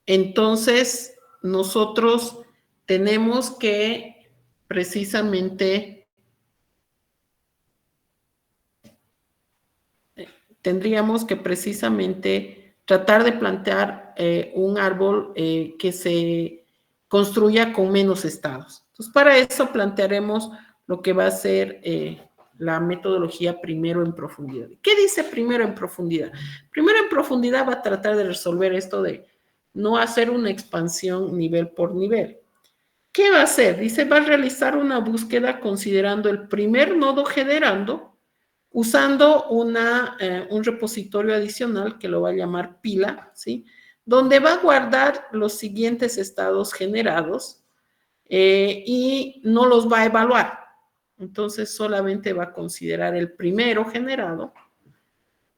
entonces nosotros tenemos que precisamente tratar de plantear un árbol que se construya con menos estados. Entonces, para eso plantearemos lo que va a ser la metodología primero en profundidad. ¿Qué dice primero en profundidad? Primero en profundidad va a tratar de resolver esto de no hacer una expansión nivel por nivel. ¿Qué va a hacer? Dice, va a realizar una búsqueda considerando el primer nodo generando, usando un repositorio adicional que lo va a llamar pila, ¿sí?, donde va a guardar los siguientes estados generados y no los va a evaluar. Entonces solamente va a considerar el primero generado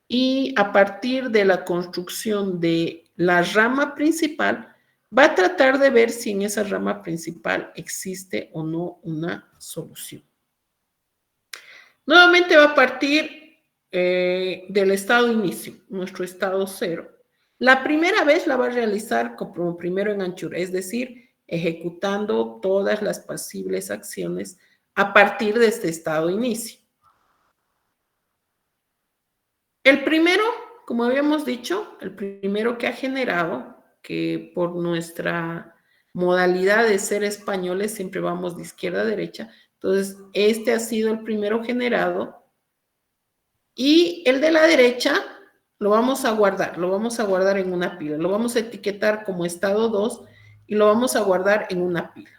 y a partir de la construcción de la rama principal va a tratar de ver si en esa rama principal existe o no una solución. Nuevamente va a partir del estado inicio, nuestro estado 0. La primera vez la va a realizar como primero en anchura, es decir, ejecutando todas las posibles acciones a partir de este estado inicio. El primero como habíamos dicho, el primero que ha generado, que por nuestra modalidad de ser españoles siempre vamos de izquierda a derecha, entonces este ha sido el primero generado, y el de la derecha lo vamos a guardar en una pila, lo vamos a etiquetar como estado 2 y lo vamos a guardar en una pila.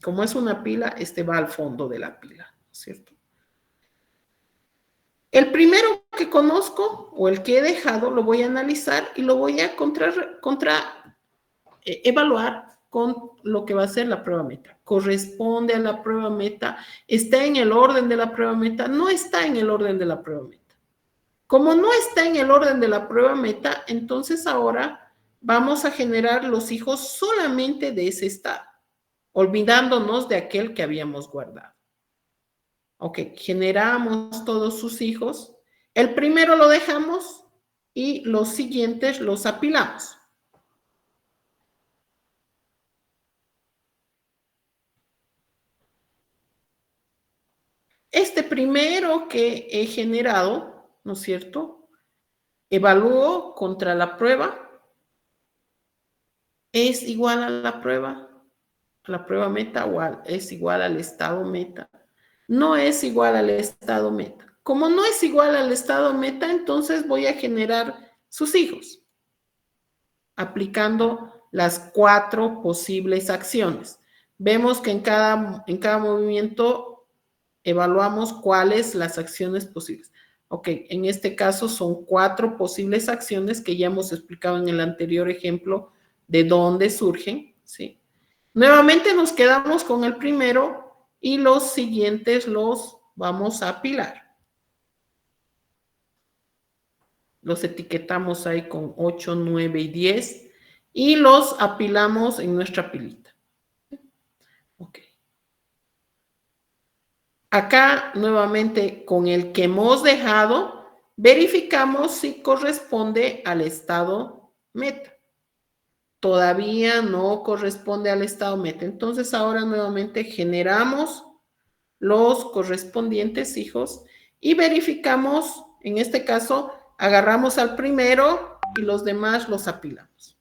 Como es una pila, este va al fondo de la pila, ¿no es cierto? El primero que conozco o el que he dejado lo voy a analizar y lo voy a evaluar con lo que va a ser la prueba meta. ¿Corresponde a la prueba meta? ¿Está en el orden de la prueba meta? No está en el orden de la prueba meta. Como no está en el orden de la prueba meta, entonces ahora vamos a generar los hijos solamente de ese estado, olvidándonos de aquel que habíamos guardado. Ok, generamos todos sus hijos. El primero lo dejamos y los siguientes los apilamos. Este primero que he generado, ¿no es cierto? Evalúo contra la prueba. ¿Es igual a la prueba meta o es igual al estado meta? No es igual al estado meta. Como no es igual al estado meta, entonces voy a generar sus hijos, aplicando las 4 posibles acciones. Vemos que en cada movimiento evaluamos cuáles las acciones posibles. Ok, en este caso son 4 posibles acciones que ya hemos explicado en el anterior ejemplo de dónde surgen, ¿sí? Nuevamente nos quedamos con el primero y los siguientes los vamos a apilar. Los etiquetamos ahí con 8, 9 y 10 y los apilamos en nuestra pilita. Ok. Acá nuevamente con el que hemos dejado, verificamos si corresponde al estado meta. Todavía no corresponde al estado meta. Entonces ahora nuevamente generamos los correspondientes hijos y verificamos, en este caso, agarramos al primero y los demás los apilamos.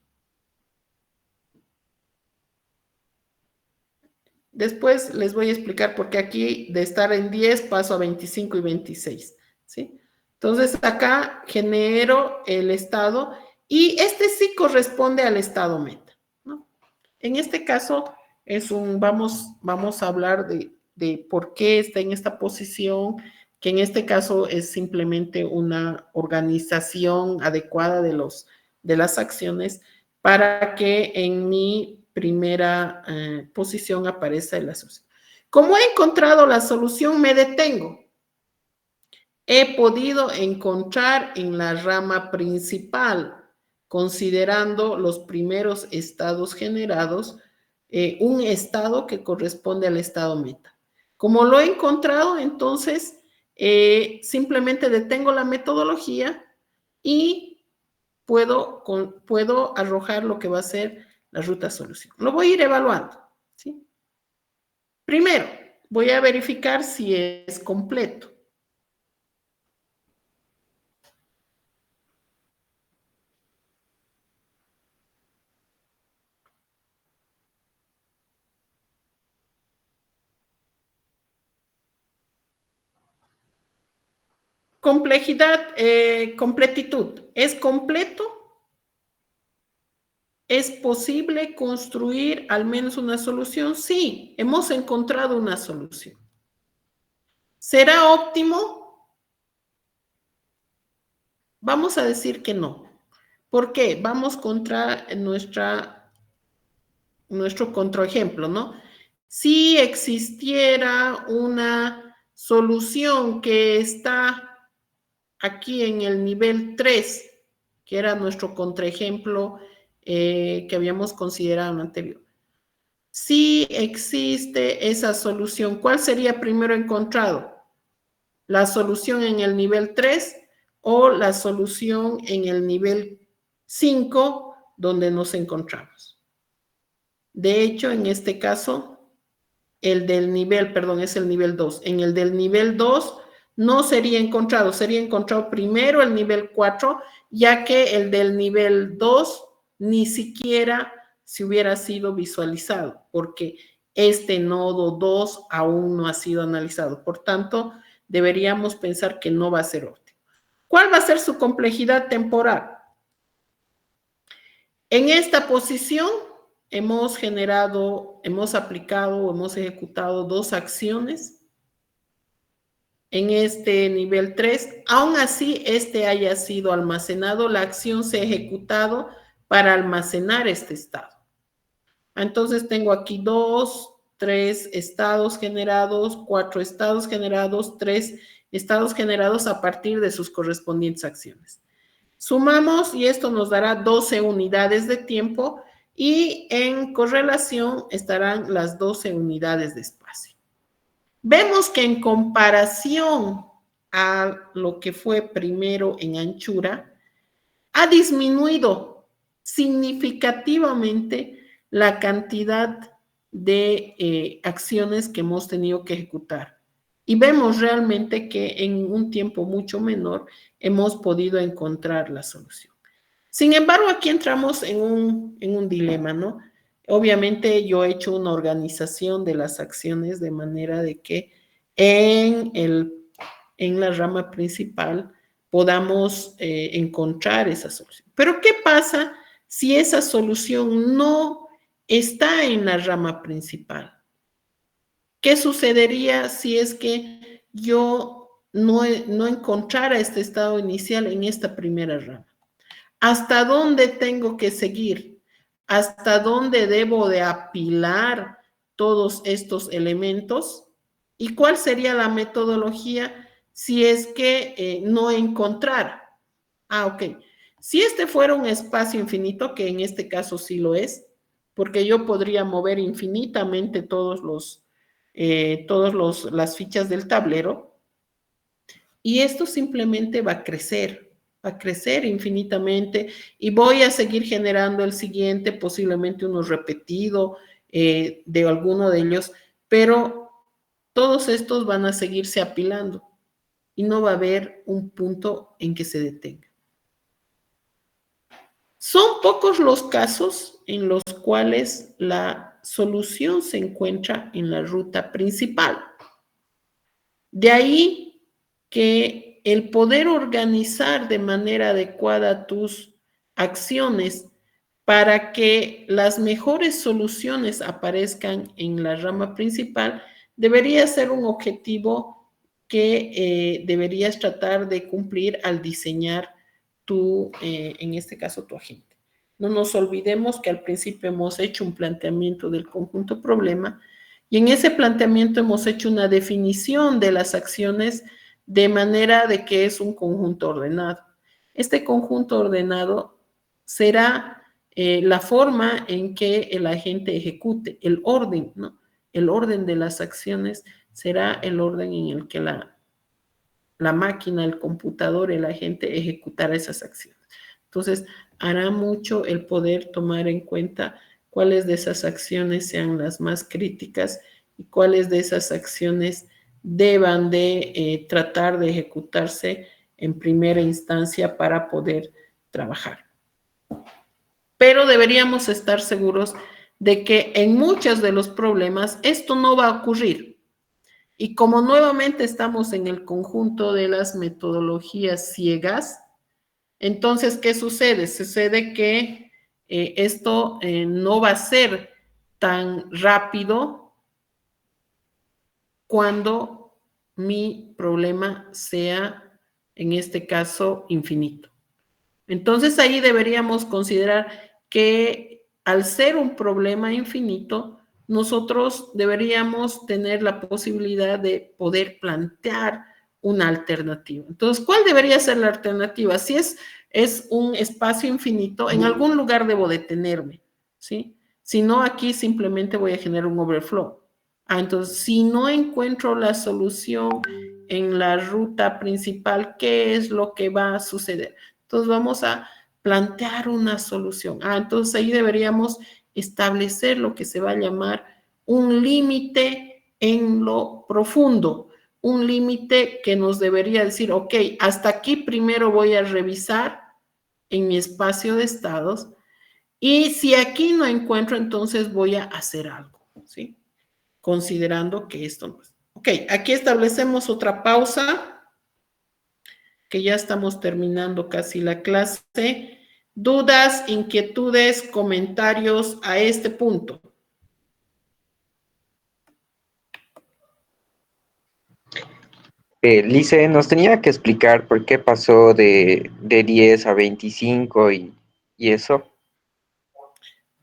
Después les voy a explicar por qué aquí de estar en 10 paso a 25 y 26, ¿sí? Entonces acá genero el estado y este sí corresponde al estado meta, ¿no? En este caso vamos a hablar de por qué está en esta posición, que en este caso es simplemente una organización adecuada de las acciones para que en mi primera posición aparezca la solución. Como he encontrado la solución, me detengo. He podido encontrar en la rama principal, considerando los primeros estados generados, un estado que corresponde al estado meta. Como lo he encontrado, entonces simplemente detengo la metodología y puedo arrojar lo que va a ser la ruta solución. Lo voy a ir evaluando, ¿sí? Primero, voy a verificar si es completo. Complejidad, completitud. ¿Es completo? ¿Es posible construir al menos una solución? Sí, hemos encontrado una solución. ¿Será óptimo? Vamos a decir que no. ¿Por qué? Vamos contra nuestro contraejemplo, ¿no? Si existiera una solución que está aquí en el nivel 3, que era nuestro contraejemplo que habíamos considerado en lo anterior. Si existe esa solución, ¿cuál sería primero encontrado? ¿La solución en el nivel 3 o la solución en el nivel 5 donde nos encontramos? De hecho, en este caso, es el nivel 2. En el del nivel 2 no sería encontrado. Sería encontrado primero el nivel 4, ya que el del nivel 2 ni siquiera se hubiera sido visualizado, porque este nodo 2 aún no ha sido analizado. Por tanto, deberíamos pensar que no va a ser óptimo. ¿Cuál va a ser su complejidad temporal? En esta posición hemos aplicado, hemos ejecutado 2 acciones. En este nivel 3, aún así este haya sido almacenado, la acción se ha ejecutado para almacenar este estado. Entonces tengo aquí 2, 3 estados generados, 4 estados generados, 3 estados generados a partir de sus correspondientes acciones. Sumamos y esto nos dará 12 unidades de tiempo y en correlación estarán las 12 unidades de espacio. Vemos que en comparación a lo que fue primero en anchura, ha disminuido significativamente la cantidad de acciones que hemos tenido que ejecutar. Y vemos realmente que en un tiempo mucho menor hemos podido encontrar la solución. Sin embargo, aquí entramos en un dilema, ¿no? Obviamente yo he hecho una organización de las acciones de manera de que en la rama principal podamos encontrar esa solución. Pero ¿qué pasa si esa solución no está en la rama principal? ¿Qué sucedería si es que yo no encontrara este estado inicial en esta primera rama? ¿Hasta dónde tengo que seguir? ¿Hasta dónde debo de apilar todos estos elementos? ¿Y cuál sería la metodología si es que no encontrara? Ok. Si este fuera un espacio infinito, que en este caso sí lo es, porque yo podría mover infinitamente las fichas del tablero, y esto simplemente va a crecer infinitamente, y voy a seguir generando el siguiente, posiblemente uno repetido de alguno de ellos, pero todos estos van a seguirse apilando y no va a haber un punto en que se detenga. Son pocos los casos en los cuales la solución se encuentra en la ruta principal. De ahí que el poder organizar de manera adecuada tus acciones para que las mejores soluciones aparezcan en la rama principal debería ser un objetivo que deberías tratar de cumplir al diseñar en este caso, tu agente. No nos olvidemos que al principio hemos hecho un planteamiento del conjunto problema y en ese planteamiento hemos hecho una definición de las acciones de manera de que es un conjunto ordenado. Este conjunto ordenado será la forma en que el agente ejecute, el orden, ¿no? El orden de las acciones será el orden en el que la máquina, el computador, el agente ejecutará esas acciones. Entonces, hará mucho el poder tomar en cuenta cuáles de esas acciones sean las más críticas y cuáles de esas acciones deban de tratar de ejecutarse en primera instancia para poder trabajar. Pero deberíamos estar seguros de que en muchos de los problemas esto no va a ocurrir. Y como nuevamente estamos en el conjunto de las metodologías ciegas, entonces, ¿qué sucede? Sucede que esto no va a ser tan rápido cuando mi problema sea, en este caso, infinito. Entonces, ahí deberíamos considerar que al ser un problema infinito, nosotros deberíamos tener la posibilidad de poder plantear una alternativa. Entonces, ¿cuál debería ser la alternativa? Si es un espacio infinito, en algún lugar debo detenerme, ¿sí? Si no, aquí simplemente voy a generar un overflow. Entonces, si no encuentro la solución en la ruta principal, ¿qué es lo que va a suceder? Entonces, vamos a plantear una solución. Entonces, ahí deberíamos establecer lo que se va a llamar un límite en lo profundo. un límite que nos debería decir, ok, hasta aquí primero voy a revisar en mi espacio de estados y si aquí no encuentro, entonces voy a hacer algo, ¿sí? Considerando que esto no es. Ok, aquí establecemos otra pausa, que ya estamos terminando casi la clase. ¿Dudas, inquietudes, comentarios a este punto? Lice, nos tenía que explicar por qué pasó de 10 a 25 y eso.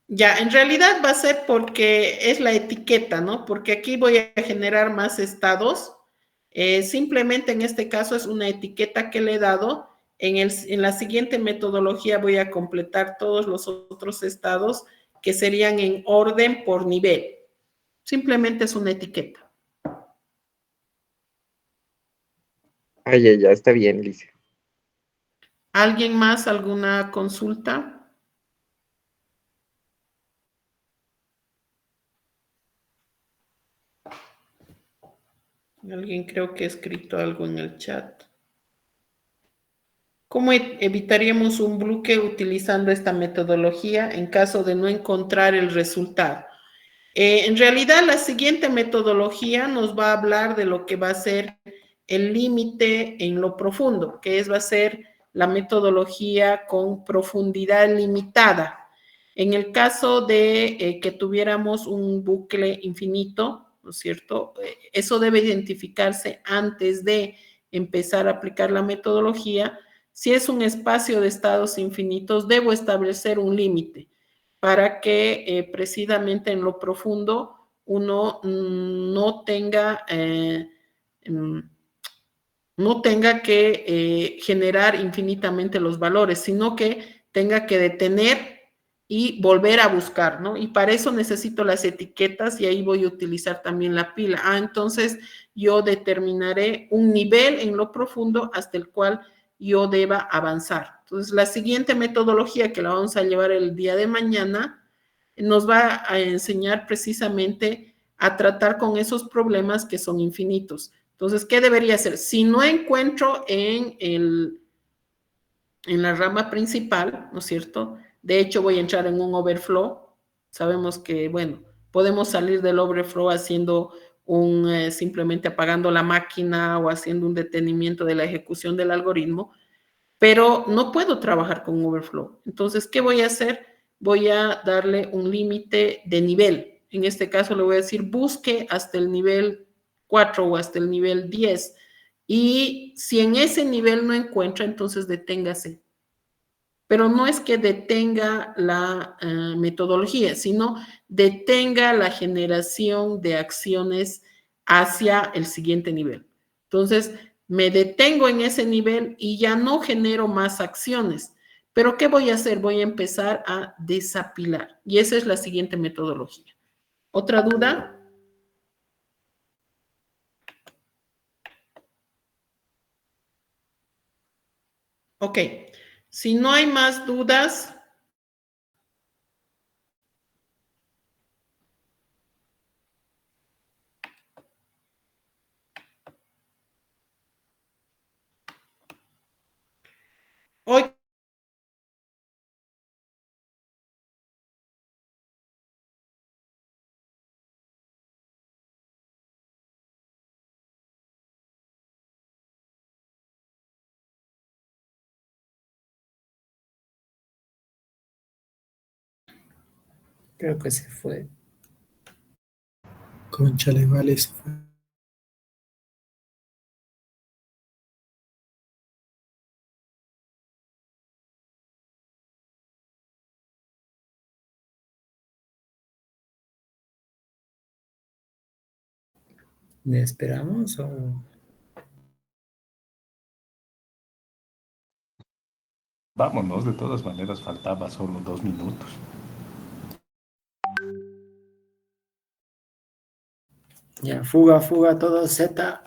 Ya, en realidad va a ser porque es la etiqueta, ¿no? Porque aquí voy a generar más estados. Simplemente en este caso es una etiqueta que le he dado. En la siguiente metodología voy a completar todos los otros estados que serían en orden por nivel. Simplemente es una etiqueta. Ya, está bien, Lice. ¿Alguien más? ¿Alguna consulta? Alguien creo que ha escrito algo en el chat. ¿Cómo evitaríamos un bloque utilizando esta metodología en caso de no encontrar el resultado? En realidad, la siguiente metodología nos va a hablar de lo que va a ser el límite en lo profundo, que va a ser la metodología con profundidad limitada. En el caso de que tuviéramos un bucle infinito, ¿no es cierto? Eso debe identificarse antes de empezar a aplicar la metodología. Si es un espacio de estados infinitos, debo establecer un límite para que precisamente en lo profundo uno no tenga que generar infinitamente los valores, sino que tenga que detener y volver a buscar, ¿no? Y para eso necesito las etiquetas y ahí voy a utilizar también la pila. Entonces yo determinaré un nivel en lo profundo hasta el cual yo deba avanzar. Entonces la siguiente metodología que la vamos a llevar el día de mañana nos va a enseñar precisamente a tratar con esos problemas que son infinitos. Entonces, ¿qué debería hacer? Si no encuentro en la rama principal, ¿no es cierto? De hecho, voy a entrar en un overflow. Sabemos que, bueno, podemos salir del overflow haciendo simplemente apagando la máquina o haciendo un detenimiento de la ejecución del algoritmo, pero no puedo trabajar con overflow. Entonces, ¿qué voy a hacer? Voy a darle un límite de nivel. En este caso le voy a decir, busque hasta el nivel 4 o hasta el nivel 10. Y si en ese nivel no encuentra, entonces deténgase. Pero no es que detenga la metodología, sino detenga la generación de acciones hacia el siguiente nivel. Entonces, me detengo en ese nivel y ya no genero más acciones. Pero ¿qué voy a hacer? Voy a empezar a desapilar. Y esa es la siguiente metodología. ¿Otra duda? Ok. Si no hay más dudas, hoy Creo que se fue. Cónchale, vale, se fue. ¿Le esperamos o...? Vámonos, de todas maneras faltaba solo 2 minutos. Ya, fuga, fuga, todo Z.